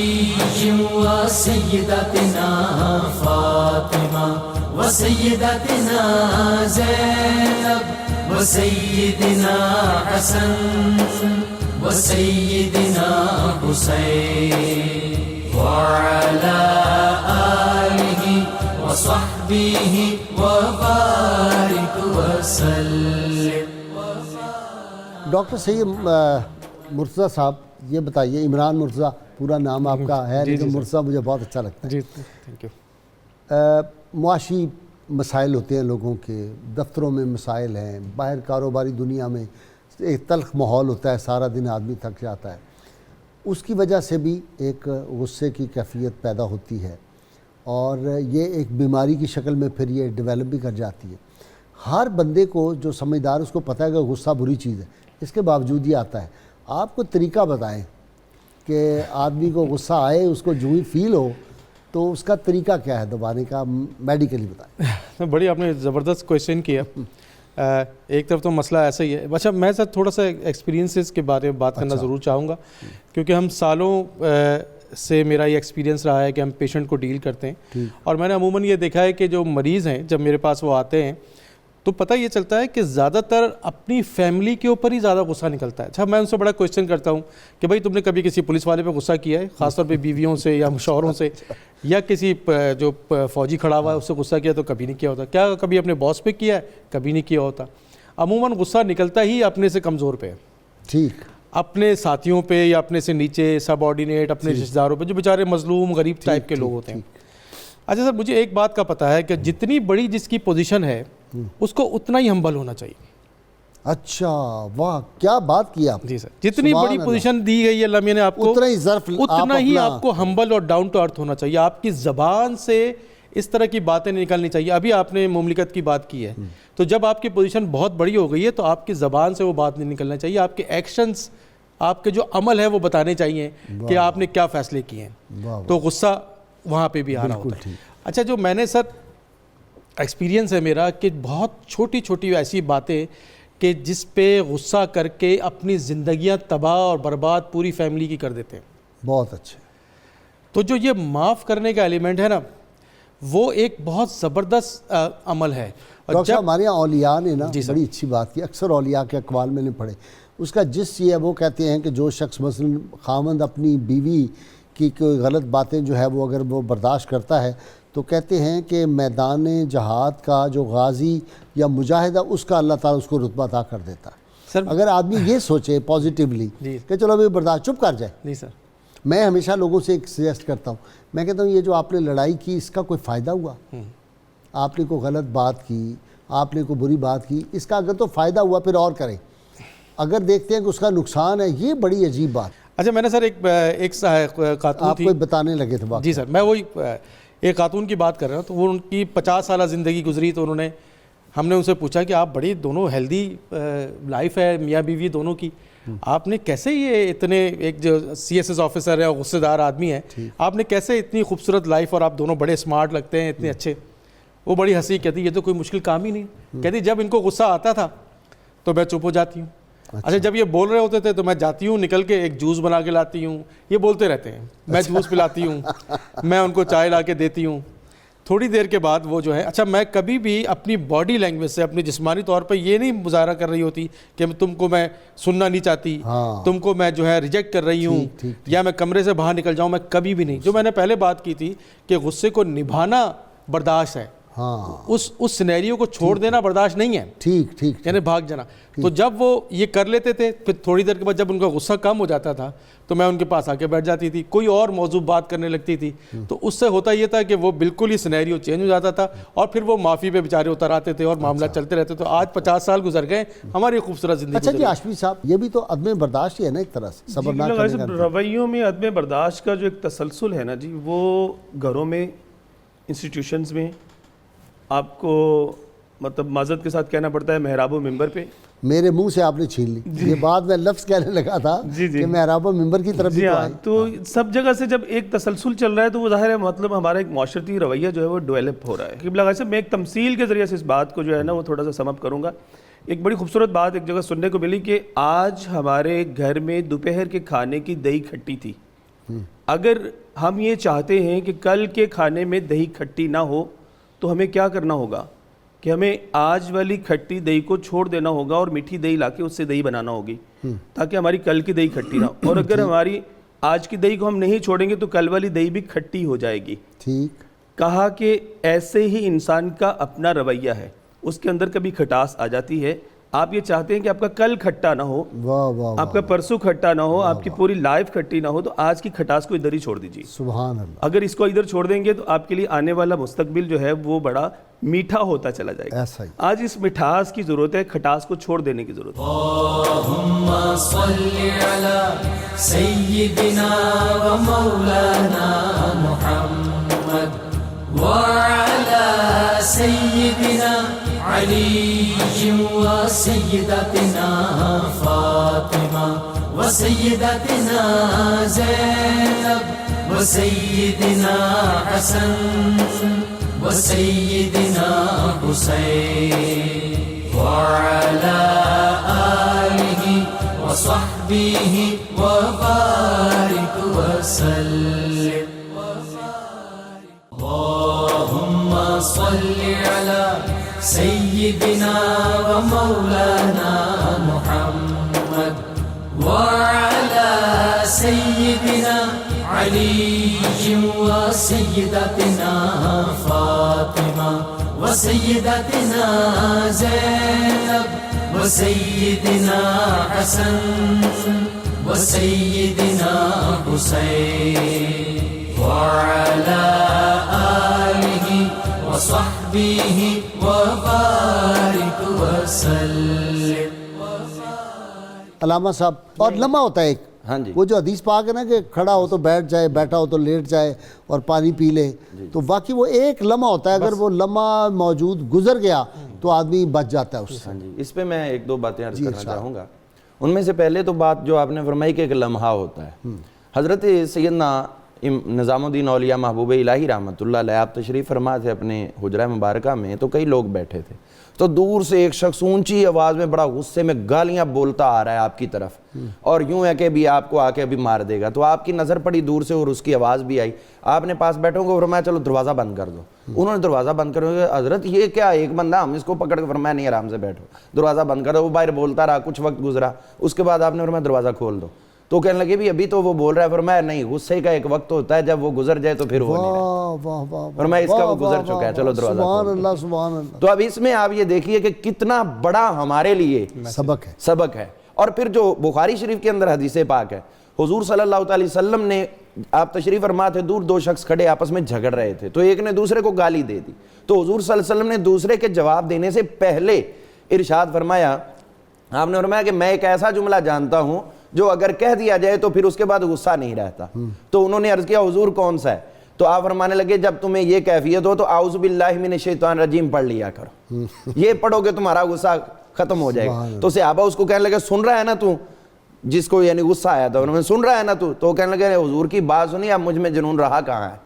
وسيدتنا فاطمة وسيدتنا زينب وسيدنا حسن وسيدنا حسين وعلى آله وصحبه وبارك وسلم. ڈاکٹر سید مرتضیٰ صاحب یہ بتائیے، عمران مرتضیٰ پورا نام آپ کا ہے، لیکن مرتضیٰ مجھے بہت اچھا لگتا ہے. جی تھینک یو. معاشی مسائل ہوتے ہیں لوگوں کے، دفتروں میں مسائل ہیں، باہر کاروباری دنیا میں ایک تلخ ماحول ہوتا ہے، سارا دن آدمی تھک جاتا ہے، اس کی وجہ سے بھی ایک غصے کی کیفیت پیدا ہوتی ہے، اور یہ ایک بیماری کی شکل میں پھر یہ ڈیولپ بھی کر جاتی ہے. ہر بندے کو جو سمجھدار اس کو پتہ ہے کہ غصہ بری چیز ہے، اس کے باوجود یہ آتا ہے. آپ کو طریقہ بتائیں کہ آدمی کو غصہ آئے، اس کو جو ہی فیل ہو تو اس کا طریقہ کیا ہے دبانے کا، میڈیکلی بتائیں. بڑی آپ نے زبردست کویشچن کیا. ایک طرف تو مسئلہ ایسا ہی ہے. اچھا میں سر تھوڑا سا ایکسپیرینسز کے بارے میں بات کرنا ضرور چاہوں گا، کیونکہ ہم سالوں سے میرا یہ ایکسپیرینس رہا ہے کہ ہم پیشنٹ کو ڈیل کرتے ہیں، اور میں نے عموماً یہ دیکھا ہے کہ جو مریض ہیں جب میرے پاس وہ آتے ہیں تو پتہ یہ چلتا ہے کہ زیادہ تر اپنی فیملی کے اوپر ہی زیادہ غصہ نکلتا ہے. اچھا میں ان سے بڑا کویشچن کرتا ہوں کہ بھائی تم نے کبھی کسی پولیس والے پہ غصہ کیا ہے, خاص طور پہ بیویوں سے یا شوہروں سے, یا کسی جو فوجی کھڑا ہوا ہے اس سے غصہ کیا؟ تو کبھی نہیں کیا ہوتا. کیا کبھی اپنے باس پہ کیا ہے؟ کبھی نہیں کیا ہوتا. عموماً غصہ نکلتا ہی اپنے سے کمزور پہ ہے, ٹھیک, اپنے ساتھیوں پہ یا اپنے سے نیچے سب آرڈینیٹ اپنے رشتہ داروں پہ, جو بیچارے مظلوم غریب ٹائپ کے لوگ ہوتے ہیں. اچھا سر, مجھے ایک بات کا پتہ ہے کہ جتنی بڑی جس کی پوزیشن ہے اس کو اتنا ہی ہمبل ہونا چاہیے. اچھا واہ کیا بات کی آپ. جی سر, جتنی بڑی پوزیشن دی گئی ہے اللہ میاں نے آپ کو, اتنا ہی ظرف, اتنا ہی آپ کو ہمبل اور ڈاؤن ٹو ارتھ ہونا چاہیے. آپ کی زبان سے اس طرح کی باتیں نکلنی چاہیے. ابھی آپ نے مملکت کی بات کی ہے, تو جب آپ کی پوزیشن بہت بڑی ہو گئی ہے تو آپ کی زبان سے وہ بات نہیں نکلنا چاہیے. آپ کے ایکشنز, آپ کے جو عمل ہے وہ بتانے چاہیے کہ آپ نے کیا فیصلے کیے ہیں. تو غصہ وہاں پہ بھی آنا ہوتا ہے. اچھا جو میں نے سر ایکسپیرینس ہے میرا کہ بہت چھوٹی چھوٹی ایسی باتیں کہ جس پہ غصہ کر کے اپنی زندگیاں تباہ اور برباد پوری فیملی کی کر دیتے ہیں. بہت اچھے. تو جو یہ معاف کرنے کا ایلیمنٹ ہے نا, وہ ایک بہت زبردست عمل ہے. ڈاکٹر صاحب ہمارے یہاں اولیاء نے نا بڑی اچھی بات کی, اکثر اولیاء کے اقوال میں نے پڑھے, اس کا جس یہ ہے وہ کہتے ہیں کہ جو شخص مثلا خاوند اپنی بیوی کی کوئی غلط باتیں جو ہے وہ اگر وہ برداشت کرتا ہے تو کہتے ہیں کہ میدان جہاد کا جو غازی یا مجاہدہ اس کا اللہ تعالیٰ اس کو رتبہ عطا کر دیتا ہے. سر اگر آدمی یہ سوچے پازیٹیولی کہ چلو ابھی برداشت, چپ کر جائے. نہیں سر, میں ہمیشہ لوگوں سے ایک سجیسٹ کرتا ہوں, میں کہتا ہوں یہ جو آپ نے لڑائی کی اس کا کوئی فائدہ ہوا؟ آپ نے کوئی غلط بات کی, آپ نے کوئی بری بات کی, اس کا اگر تو فائدہ ہوا پھر اور کریں. اگر دیکھتے ہیں کہ اس کا نقصان ہے, یہ بڑی عجیب بات. اچھا میں نے سر ایک خاتون آپ تھی, کوئی بتانے لگے تھے بات. جی سر, میں وہی ایک خاتون کی بات کر رہا ہوں. تو وہ ان کی 50 سالہ زندگی گزری, تو انہوں نے, ہم نے ان سے پوچھا کہ آپ بڑی دونوں ہیلدی لائف ہے میاں بیوی دونوں کی, آپ نے کیسے یہ اتنے, ایک جو CSS آفیسر ہے اور غصے دار آدمی ہے, آپ نے کیسے اتنی خوبصورت لائف, اور آپ دونوں بڑے اسمارٹ لگتے ہیں, اتنے اچھے. وہ بڑی ہنسی, کہتی یہ تو کوئی مشکل کام ہی نہیں. کہتی جب ان کو غصہ آتا تھا تو میں چپ ہو جاتی ہوں. اچھا جب یہ بول رہے ہوتے تھے تو میں جاتی ہوں, نکل کے ایک جوس بنا کے لاتی ہوں. یہ بولتے رہتے ہیں, میں جوس پلاتی ہوں, میں ان کو چائے لا کے دیتی ہوں. تھوڑی دیر کے بعد وہ جو ہے, اچھا میں کبھی بھی اپنی باڈی لینگویج سے, اپنی جسمانی طور پہ یہ نہیں مظاہرہ کر رہی ہوتی کہ تم کو میں سننا نہیں چاہتی, تم کو میں جو ہے ریجیکٹ کر رہی ہوں, یا میں کمرے سے باہر نکل جاؤں, میں کبھی بھی نہیں. جو میں نے پہلے بات کی تھی کہ غصے کو نبھانا برداشت ہے, اس سینیریو کو چھوڑ دینا برداشت نہیں ہے. ٹھیک ٹھیک, یعنی بھاگ جانا. تو جب وہ یہ کر لیتے تھے, پھر تھوڑی دیر کے بعد جب ان کا غصہ کم ہو جاتا تھا تو میں ان کے پاس آ کے بیٹھ جاتی تھی, کوئی اور موضوع بات کرنے لگتی تھی. تو اس سے ہوتا یہ تھا کہ وہ بالکل ہی سینیریو چینج ہو جاتا تھا, اور پھر وہ معافی پہ بیچارے اتر آتے تھے اور معاملات چلتے رہتے. تو آج 50 سال گزر گئے, ہماری خوبصورت زندگی. اچھا جی ہاشمی صاحب, یہ بھی تو عدم برداشت ہی ہے نا ایک طرح سے, صبر نہ کرنے کا. رویوں میں عدم برداشت کا جو ایک تسلسل ہے نا جی, وہ گھروں میں, انسٹیٹیوشنز میں آپ کو مطلب معذرت کے ساتھ کہنا پڑتا ہے محراب و ممبر پہ. میرے منہ سے آپ نے چھین لی یہ بات, میں لفظ کہنے لگا تھا کہ محراب و ممبر کی طرف بھی تو آئی. تو سب جگہ سے جب ایک تسلسل چل رہا ہے تو وہ ظاہر ہے مطلب ہمارا ایک معاشرتی رویہ جو ہے وہ ڈیولپ ہو رہا ہے. قبلہ غازی صاحب, میں ایک تمثیل کے ذریعے سے اس بات کو جو ہے نا وہ تھوڑا سا سم اپ کروں گا. ایک بڑی خوبصورت بات ایک جگہ سننے کو ملی کہ آج ہمارے گھر میں دوپہر کے کھانے کی دہی کھٹی تھی. اگر ہم یہ چاہتے ہیں کہ کل کے کھانے میں دہی کھٹی نہ ہو تو ہمیں کیا کرنا ہوگا کہ ہمیں آج والی کھٹی دہی کو چھوڑ دینا ہوگا اور میٹھی دہی لا کے اس سے دہی بنانا ہوگی تاکہ ہماری کل کی دہی کھٹی نہ ہو. اور اگر ہماری آج کی دہی کو ہم نہیں چھوڑیں گے تو کل والی دہی بھی کھٹی ہو جائے گی. ٹھیک کہا کہ ایسے ہی انسان کا اپنا رویہ ہے, اس کے اندر کبھی کھٹاس آ جاتی ہے. آپ یہ چاہتے ہیں کہ آپ کا کل کھٹا نہ ہو, آپ کا پرسوں کھٹا نہ ہو, آپ کی پوری لائف کھٹی نہ ہو, تو آج کی کھٹاس کو ادھر ہی چھوڑ دیجیے. سبحان اللہ. اگر اس کو ادھر چھوڑ دیں گے تو آپ کے لیے آنے والا مستقبل جو ہے وہ بڑا میٹھا ہوتا چلا جائے گا. ایسا ہی آج اس مٹھاس کی ضرورت ہے, کھٹاس کو چھوڑ دینے کی ضرورت ہے. اللهم صل على سيدنا ومولانا محمد وعلى سيدنا علي وسيدتنا فاطمة وسيدتنا زينب وسيدنا حسن وسيدنا حسين وعلى آله وصحبه وبارك وسلم. اللهم صل على سيدنا ومولانا محمد وعلى سيدنا علي وسيدتنا فاطمة وسيدتنا زينب وسيدنا حسن وسيدنا حسين وعلى آله وصحبه وبارك وسلم. علامہ صاحب، اور لمحہ ہوتا ہے ایک، ہاں جی، وہ جو حدیث پاک ہے نا کہ کھڑا ہو تو بیٹھ جائے، بیٹھا ہو تو لیٹ جائے اور پانی پی لے، تو واقعی وہ ایک لمحہ ہوتا ہے، اگر وہ لمحہ موجود گزر گیا تو آدمی بچ جاتا ہے اس سے. ہاں جی، اس پہ میں ایک دو باتیں عرض کرنا چاہوں گا. ان میں سے پہلے تو بات جو آپ نے فرمائی کہ ایک لمحہ ہوتا ہے. حضرت سیدنا نظام الدین اولیاء محبوب الہی رحمۃ اللہ علیہ آپ تشریف فرما تھے اپنے حجرہ مبارکہ میں، تو کئی لوگ بیٹھے تھے، تو دور سے ایک شخص اونچی آواز میں بڑا غصے میں گالیاں بولتا آ رہا ہے آپ کی طرف، اور یوں ہے کہ بھی آپ کو آ کے ابھی مار دے گا. تو آپ کی نظر پڑی دور سے اور اس کی آواز بھی آئی. آپ نے پاس بیٹھوں کو فرمایا چلو دروازہ بند کر دو. انہوں نے دروازہ بند کر دیا. حضرت یہ کیا ایک بندہ، ہم اس کو پکڑ کے فرمایا نہیں آرام سے بیٹھو، دروازہ بند کر دو. وہ باہر بولتا رہا، کچھ وقت گزرا، اس کے بعد آپ نے فرمایا دروازہ کھول دو. تو کہنے لگے بھی ابھی تو وہ بول رہا ہے. فرمایا نہیں، غصے کا ایک وقت ہوتا ہے جب وہ گزر جائے تو پھر وہ نہیں رہتا. فرمایا اس کا وہ گزر چکا ہے، چلو دروازہ سبحان کھول دو. اللہ سبحان اللہ. تو اب اس میں آپ یہ دیکھیے کہ کتنا بڑا ہمارے لیے سبق ہے. اور پھر جو بخاری شریف کے اندر حدیث پاک ہے، حضور صلی اللہ علیہ وسلم نے، آپ تشریف فرما تھے، دور دو شخص کھڑے آپس میں جھگڑ رہے تھے، تو ایک نے دوسرے کو گالی دے دی. تو حضور صلی اللہ علیہ وسلم نے دوسرے کے جواب دینے سے پہلے ارشاد فرمایا، آپ نے فرمایا کہ میں ایک ایسا جملہ جانتا ہوں جو اگر کہہ دیا جائے تو پھر اس کے بعد غصہ نہیں رہتا. تو انہوں نے عرض کیا حضور کون سا ہے؟ تو آپ فرمانے لگے جب تمہیں یہ کیفیت ہو تو اعوذ باللہ من الشیطان الرجیم پڑھ لیا کرو، یہ پڑھو گے تمہارا غصہ ختم ہو جائے گا. تو صحابہ اس کو کہنے لگے سن رہا ہے نا تو، جس کو یعنی غصہ آیا تھا انہوں نے، سن رہا ہے نا تو کہنے لگے حضور کی بات سنی، اب مجھ میں جنون رہا کہاں ہے،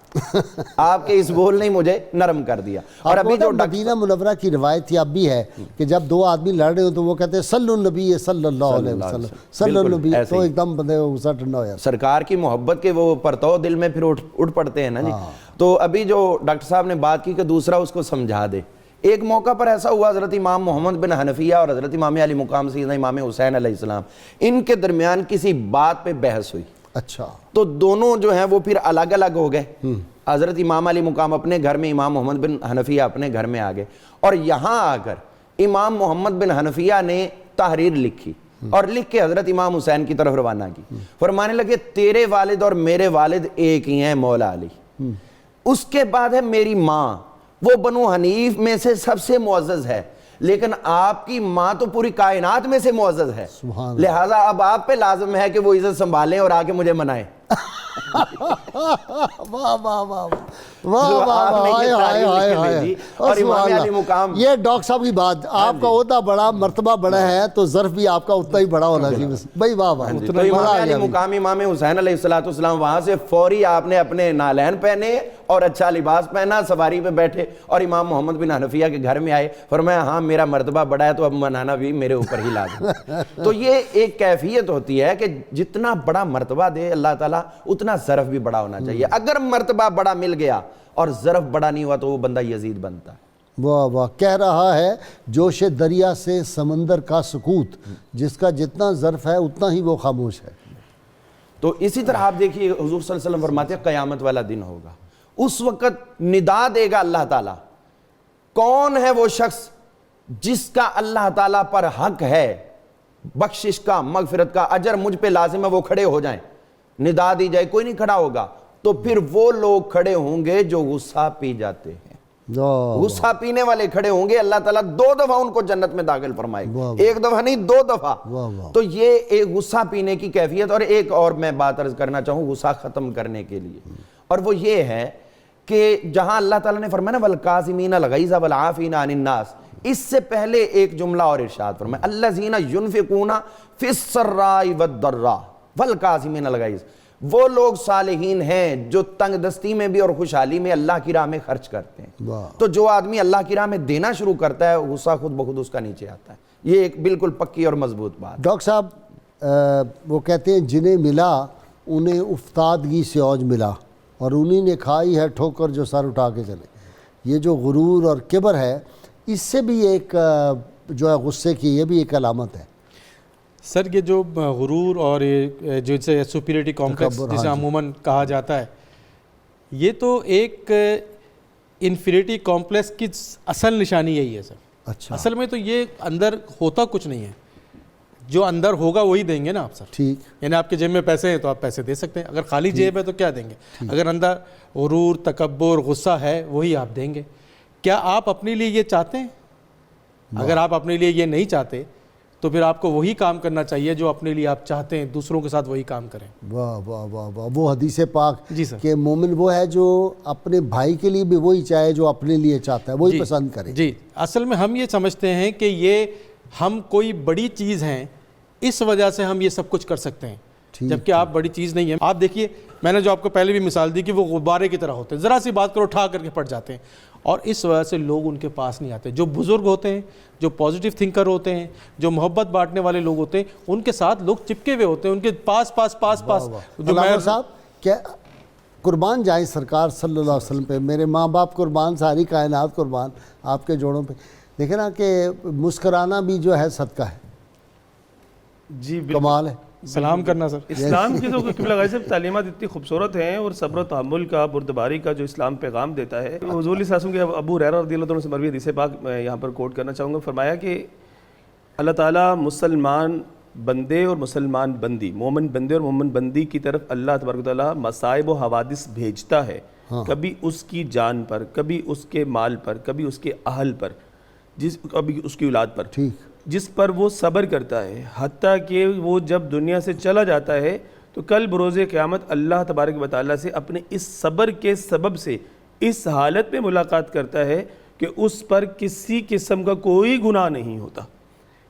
آپ کے اس بول نے مجھے نرم کر دیا. اور ابھی جو مدینہ منورہ کی روایت اب بھی ہے کہ جب دو آدمی لڑ رہے ہو تو وہ کہتے ہیں صلی النبی صلی اللہ علیہ وسلم، صلی النبی، تو ایک دم بندے کو غصہ ٹھنڈا ہو جاتا ہے. سرکار کی محبت کے وہ پرتو دل میں پھر اٹھ پڑتے ہیں نا جی. تو ابھی جو ڈاکٹر صاحب نے بات کی کہ دوسرا اس کو سمجھا دے. ایک موقع پر ایسا ہوا، حضرت امام محمد بن حنفیہ اور حضرت امام علی مقام سیدنا امام حسین علیہ السلام، ان کے درمیان کسی بات پہ بحث ہوئی. اچھا، تو دونوں جو ہیں وہ پھر الگ الگ ہو گئے. حضرت امام علی مقام اپنے گھر میں، امام محمد بن حنفیہ اپنے گھر میں آ گئے. اور یہاں آ کر امام محمد بن حنفیہ نے تحریر لکھی اور لکھ کے حضرت امام حسین کی طرف روانہ کی. فرمانے لگے تیرے والد اور میرے والد ایک ہی ہیں مولا علی، اس کے بعد ہے میری ماں، وہ بنو حنیف میں سے سب سے معزز ہے، لیکن آپ کی ماں تو پوری کائنات میں سے معزز ہے، لہٰذا اب آپ پہ لازم ہے کہ وہ عزت سنبھالیں اور آ کے مجھے منائیں. واہ واہ واہ واہ، اور امام علی مقام، یہ ڈاکٹر صاحب کی بات، آپ کا عہدہ بڑا، مرتبہ بڑا ہے تو ظرف بھی آپ کا اتنا ہی بڑا ہونا چاہیے بھائی. واہ واہ. تو امام علی مقام امام حسین علیہ السلام وہاں سے فوری آپ نے اپنے نالین پہنے اور اچھا لباس پہنا، سواری پہ بیٹھے اور امام محمد بن حنفیہ کے گھر میں آئے. فرمایا ہاں میرا مرتبہ بڑا ہے تو اب منانا بھی میرے اوپر ہی لازم. تو یہ ایک کیفیت ہوتی ہے کہ جتنا بڑا مرتبہ دے اللہ تعالیٰ اتنا ظرف بھی بڑا ہونا چاہیے. اگر مرتبہ بڑا مل گیا اور ظرف بڑا نہیں ہوا تو وہ بندہ یزید بنتا ہے. واہ واہ. کہہ رہا ہے جوش دریا سے سمندر کا سکوت، جس کا جتنا ظرف ہے اتنا ہی وہ خاموش ہے. تو اسی طرح آپ دیکھیے حضور صلی اللہ علیہ وسلم فرماتے ہیں قیامت والا دن ہوگا، اس وقت ندا دے گا اللہ تعالیٰ، کون ہے وہ شخص جس کا اللہ تعالیٰ پر حق ہے، بخشش کا، مغفرت کا، اجر مجھ پہ لازم ہے، وہ کھڑے ہو جائیں. ندا دی جائے، کوئی نہیں کھڑا ہوگا، تو پھر وہ لوگ کھڑے ہوں گے جو غصہ پی جاتے ہیں. غصہ پینے والے کھڑے ہوں گے، اللہ تعالیٰ 2 دفعہ ان کو جنت میں داخل فرمائے گا، 1 دفعہ نہیں 2 دفعہ. تو یہ ایک غصہ پینے کی کیفیت. اور ایک اور میں بات عرض کرنا چاہوں غصہ ختم کرنے کے لیے، اور وہ یہ ہے کہ جہاں اللہ تعالیٰ نے فرمایا نا وَالْقَاظِمِينَ الْغَيْظَ وَالْعَافِينَ عَنِ النَّاسِ، اس سے پہلے ایک جملہ اور ارشاد فرمایا الَّذِينَ يُنْفِقُونَ فِي السَّرَّاءِ وَالضَّرَّاءِ وَالْقَاظِمِينَ الْغَيْظَ. وہ لوگ صالحین ہیں جو تنگ دستی میں بھی اور خوشحالی میں اللہ کی راہ میں خرچ کرتے ہیں. تو جو آدمی اللہ کی راہ میں دینا شروع کرتا ہے غصہ خود بخود اس کا نیچے آتا ہے. یہ ایک بالکل پکی اور مضبوط بات. ڈاکٹر صاحب وہ کہتے ہیں جنہیں ملا انہیں افتادگی سے اوج ملا، اور انہی نے کھائی ہے ٹھوکر جو سر اٹھا کے چلے. یہ جو غرور اور کبر ہے اس سے بھی ایک جو ہے غصے کی یہ بھی ایک علامت ہے سر. یہ جو غرور اور جو اسے سپیریٹی کمپلیکس جسے عموماً کہا جاتا ہے, یہ تو ایک انفیریٹی کمپلیکس کی اصل نشانی یہی ہے سر. اچھا, اصل میں تو یہ اندر ہوتا کچھ نہیں ہے, جو اندر ہوگا وہی دیں گے نا آپ سر. ٹھیک, یعنی آپ کے جیب میں پیسے ہیں تو آپ پیسے دے سکتے ہیں, اگر خالی جیب ہے تو کیا دیں گے. اگر اندر غرور, تکبر, غصہ ہے وہی آپ دیں گے. کیا آپ اپنے لیے یہ چاہتے ہیں؟ اگر آپ اپنے لیے یہ نہیں چاہتے تو پھر آپ کو وہی کام کرنا چاہیے جو اپنے لیے آپ چاہتے ہیں, دوسروں کے ساتھ وہی کام کریں. واہ واہ واہ واہ, وہ حدیث پاک جی سر, کہ مومن وہ ہے جو اپنے بھائی کے لیے بھی وہی چاہے جو اپنے لیے چاہتا ہے, وہی پسند کرے. جی, اصل میں ہم یہ سمجھتے ہیں کہ یہ ہم کوئی بڑی چیز ہیں, اس وجہ سے ہم یہ سب کچھ کر سکتے ہیں, جبکہ آپ بڑی چیز نہیں ہیں. آپ دیکھیے, میں نے جو آپ کو پہلے بھی مثال دی کہ وہ غبارے کی طرح ہوتے ہیں, ذرا سی بات کرو اٹھا کر کے پھٹ جاتے ہیں, اور اس وجہ سے لوگ ان کے پاس نہیں آتے. جو بزرگ ہوتے ہیں, جو پازیٹیو تھنکر ہوتے ہیں, جو محبت بانٹنے والے لوگ ہوتے ہیں, ان کے ساتھ لوگ چپکے ہوئے ہوتے ہیں, ان کے پاس پاس پاس پاس. علامہ صاحب کیا قربان جائیں سرکار صلی اللہ علیہ وسلم پہ, میرے ماں باپ قربان, ساری کائنات قربان آپ کے جوڑوں پہ. دیکھیں نا کہ مسکرانا بھی جو ہے صدقہ ہے, جی کمال ہے. سلام کرنا سر. اسلام کی تو قبلہ غازی صاحب تعلیمات اتنی خوبصورت ہیں, اور صبر و تحمل کا, بردباری کا جو اسلام پیغام دیتا ہے. حضور صلی اللہ علیہ وسلم کے ابو ہریرہ رضی اللہ عنہ سے مروی حدیث پاک میں یہاں پر کوٹ کرنا چاہوں گا. فرمایا کہ اللہ تعالیٰ مسلمان بندے اور مسلمان بندی, مومن بندے اور مومن بندی کی طرف اللہ تبارک و تعالیٰ مصائب و حوادث بھیجتا ہے, کبھی اس کی جان پر, کبھی اس کے مال پر, کبھی اس کے اہل پر, کبھی اس کی اولاد پر, جس پر وہ صبر کرتا ہے, حتیٰ کہ وہ جب دنیا سے چلا جاتا ہے تو کل بروز قیامت اللہ تبارک و تعالیٰ سے اپنے اس صبر کے سبب سے اس حالت میں ملاقات کرتا ہے کہ اس پر کسی قسم کا کوئی گناہ نہیں ہوتا.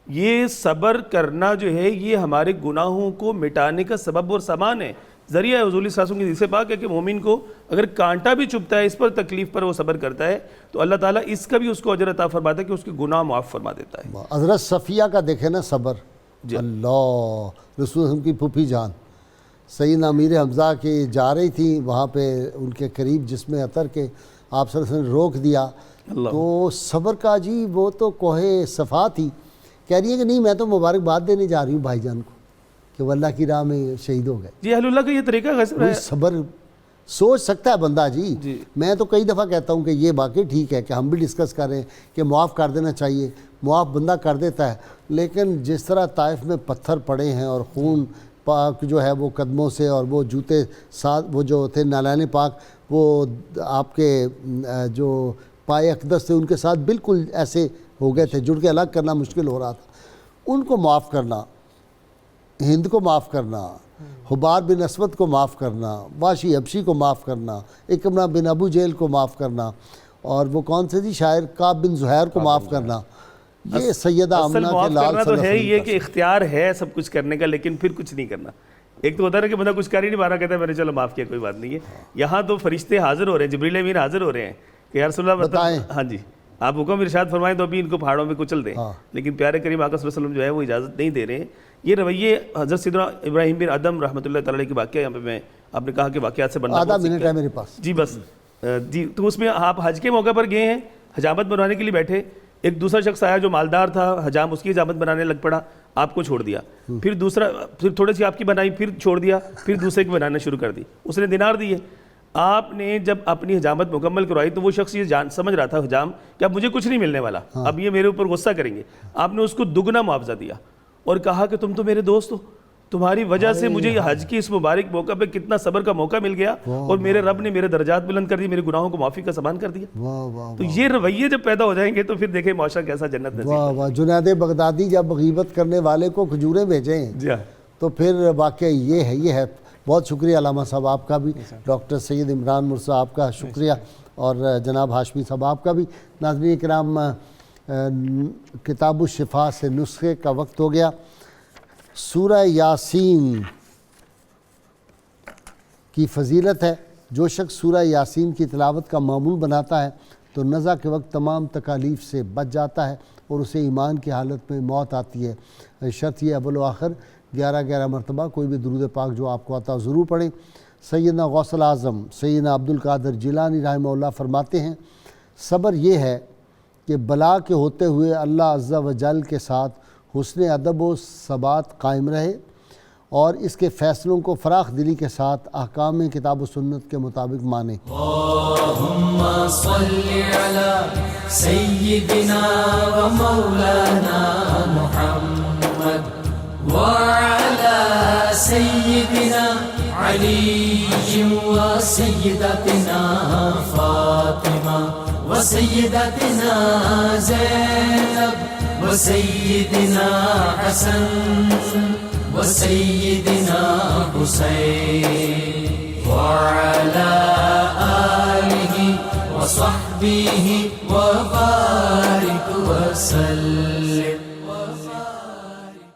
یہ صبر کرنا جو ہے یہ ہمارے گناہوں کو مٹانے کا سبب اور سامان ہے, ذریعہ ہے. حضور صلی اللہ علیہ وسلم کی حدیث پاک ہے کہ مومن کو اگر کانٹا بھی چبھتا ہے, اس پر تکلیف پر وہ صبر کرتا ہے, تو اللہ تعالیٰ اس کا بھی اس کو اجر عطا فرماتا ہے کہ اس کے گناہ معاف فرما دیتا ہے. حضرت صفیہ کا دیکھیں نا صبر, اللہ رسول وسلم کی پھوپھی جان سیدنا امیر حمزہ کی جا رہی تھی وہاں پہ ان کے قریب, جس میں عطر کے آپ صلی اللہ علیہ وسلم نے روک دیا, تو صبر کا جی وہ تو کوہ صفا تھی. کہہ رہی ہے کہ نہیں میں تو مبارکباد دینے جا رہی ہوں بھائی جان کو کہ وہ اللہ کی راہ میں شہید ہو گئے. جی اہل اللہ کا یہ طریقہ ہے. صبر سوچ سکتا ہے بندہ جی. میں تو کئی دفعہ کہتا ہوں کہ یہ واقعی ٹھیک ہے کہ ہم بھی ڈسکس کر رہے ہیں کہ معاف کر دینا چاہیے, معاف بندہ کر دیتا ہے, لیکن جس طرح طائف میں پتھر پڑے ہیں اور خون پاک جو ہے وہ قدموں سے, اور وہ جوتے ساتھ وہ جو تھے نالین پاک وہ آپ کے جو پائے اقدس تھے ان کے ساتھ بالکل ایسے ہو گئے تھے, جڑ کے الگ کرنا مشکل ہو رہا تھا. ان کو معاف کرنا, ہند کو معاف کرنا, حبار بن اسود کو معاف کرنا, واشی حبشی کو معاف کرنا, اکرمہ بن ابو جہل کو معاف کرنا, اور وہ کون سے تھی شاعر کعب بن زہیر کو معاف کرنا, یہ سیدہ آمنہ کے لال کرنا تو ہے یہ کہ اختیار ہے سب کچھ کرنے کا, لیکن پھر کچھ نہیں کرنا. ایک تو ہوتا ہے کہ بندہ کچھ کر ہی نہیں پا رہا, کہتا ہے میں نے چلو معاف کیا کوئی بات نہیں ہے. یہاں تو فرشتے حاضر ہو رہے ہیں, جبریل امین حاضر ہو رہے ہیں کہ یا رسول اللہ بتائیں, ہاں جی آپ حکم ارشاد فرمائیں تو ابھی ان کو پہاڑوں میں کچل دیں, لیکن پیارے کریم آقا صلی اللہ علیہ وسلم جو ہے وہ اجازت نہیں دے رہے ہیں. یہ رویے حضرت سیدنا ابراہیم بن ادم رحمۃ اللہ تعالی کے واقعہ, یہاں پہ میں آپ نے کہا کہ واقعات سے بننا آدھا منٹ ہے میرے پاس جی بس جی. تو اس میں آپ حج کے موقع پر گئے ہیں, حجامت بنوانے کے لیے بیٹھے, ایک دوسرا شخص آیا جو مالدار تھا, حجام اس کی حجامت بنانے لگ پڑا, آپ کو چھوڑ دیا, پھر دوسرا, پھر تھوڑی سی آپ کی بنائی, پھر چھوڑ دیا, پھر دوسرے کی بنانا شروع کر دی, اس نے دینار دیے. آپ نے جب اپنی حجامت مکمل کروائی تو وہ شخص یہ سمجھ رہا تھا حجام کہ اب مجھے کچھ نہیں ملنے والا, اب یہ میرے اوپر غصہ کریں گے. آپ نے اس کو دگنا معاوضہ دیا اور کہا کہ تم تو میرے دوست ہو, تمہاری وجہ سے مجھے یہ حج کی اس مبارک موقع پہ کتنا صبر کا موقع مل گیا, اور میرے رب نے میرے درجات بلند کر دی, میرے گناہوں کو معافی کا سامان کر دیا. تو یہ رویے جب پیدا ہو جائیں گے تو پھر دیکھیں معاشرہ کیسا جنت نصیب. واہ واہ, جنید بغدادی جب غیبت کرنے والے کو کھجوریں بھیجیں تو پھر واقعی یہ ہے. بہت شکریہ علامہ صاحب آپ کا بھی, ڈاکٹر سید عمران مرزا آپ کا شکریہ, اور جناب ہاشمی صاحب آپ کا بھی. ناظرین کرام, کتاب الشفا سے نسخے کا وقت ہو گیا. سورہ یاسین کی فضیلت ہے, جو شخص سورہ یاسین کی تلاوت کا معمول بناتا ہے تو نزع کے وقت تمام تکالیف سے بچ جاتا ہے اور اسے ایمان کی حالت میں موت آتی ہے. شرط یہ اول و آخر 11 مرتبہ کوئی بھی درود پاک جو آپ کو آتا ضرور پڑھیں. سیدنا غوث الاعظم سیدنا عبد القادر جیلانی رحمہ اللہ فرماتے ہیں, صبر یہ ہے کہ بلا کے ہوتے ہوئے اللہ عز و جل کے ساتھ حسن ادب و ثبات قائم رہے اور اس کے فیصلوں کو فراخ دلی کے ساتھ احکام کتاب و سنت کے مطابق مانے۔ اللہم صلی علی سیدنا و مولانا محمد وعلی سیدنا علی و سیدتنا فاطمہ و سیدتنا زینب و سیدنا حسن و سیدنا حسین وعلی آلہ و صحبہ و بارک وسلم۔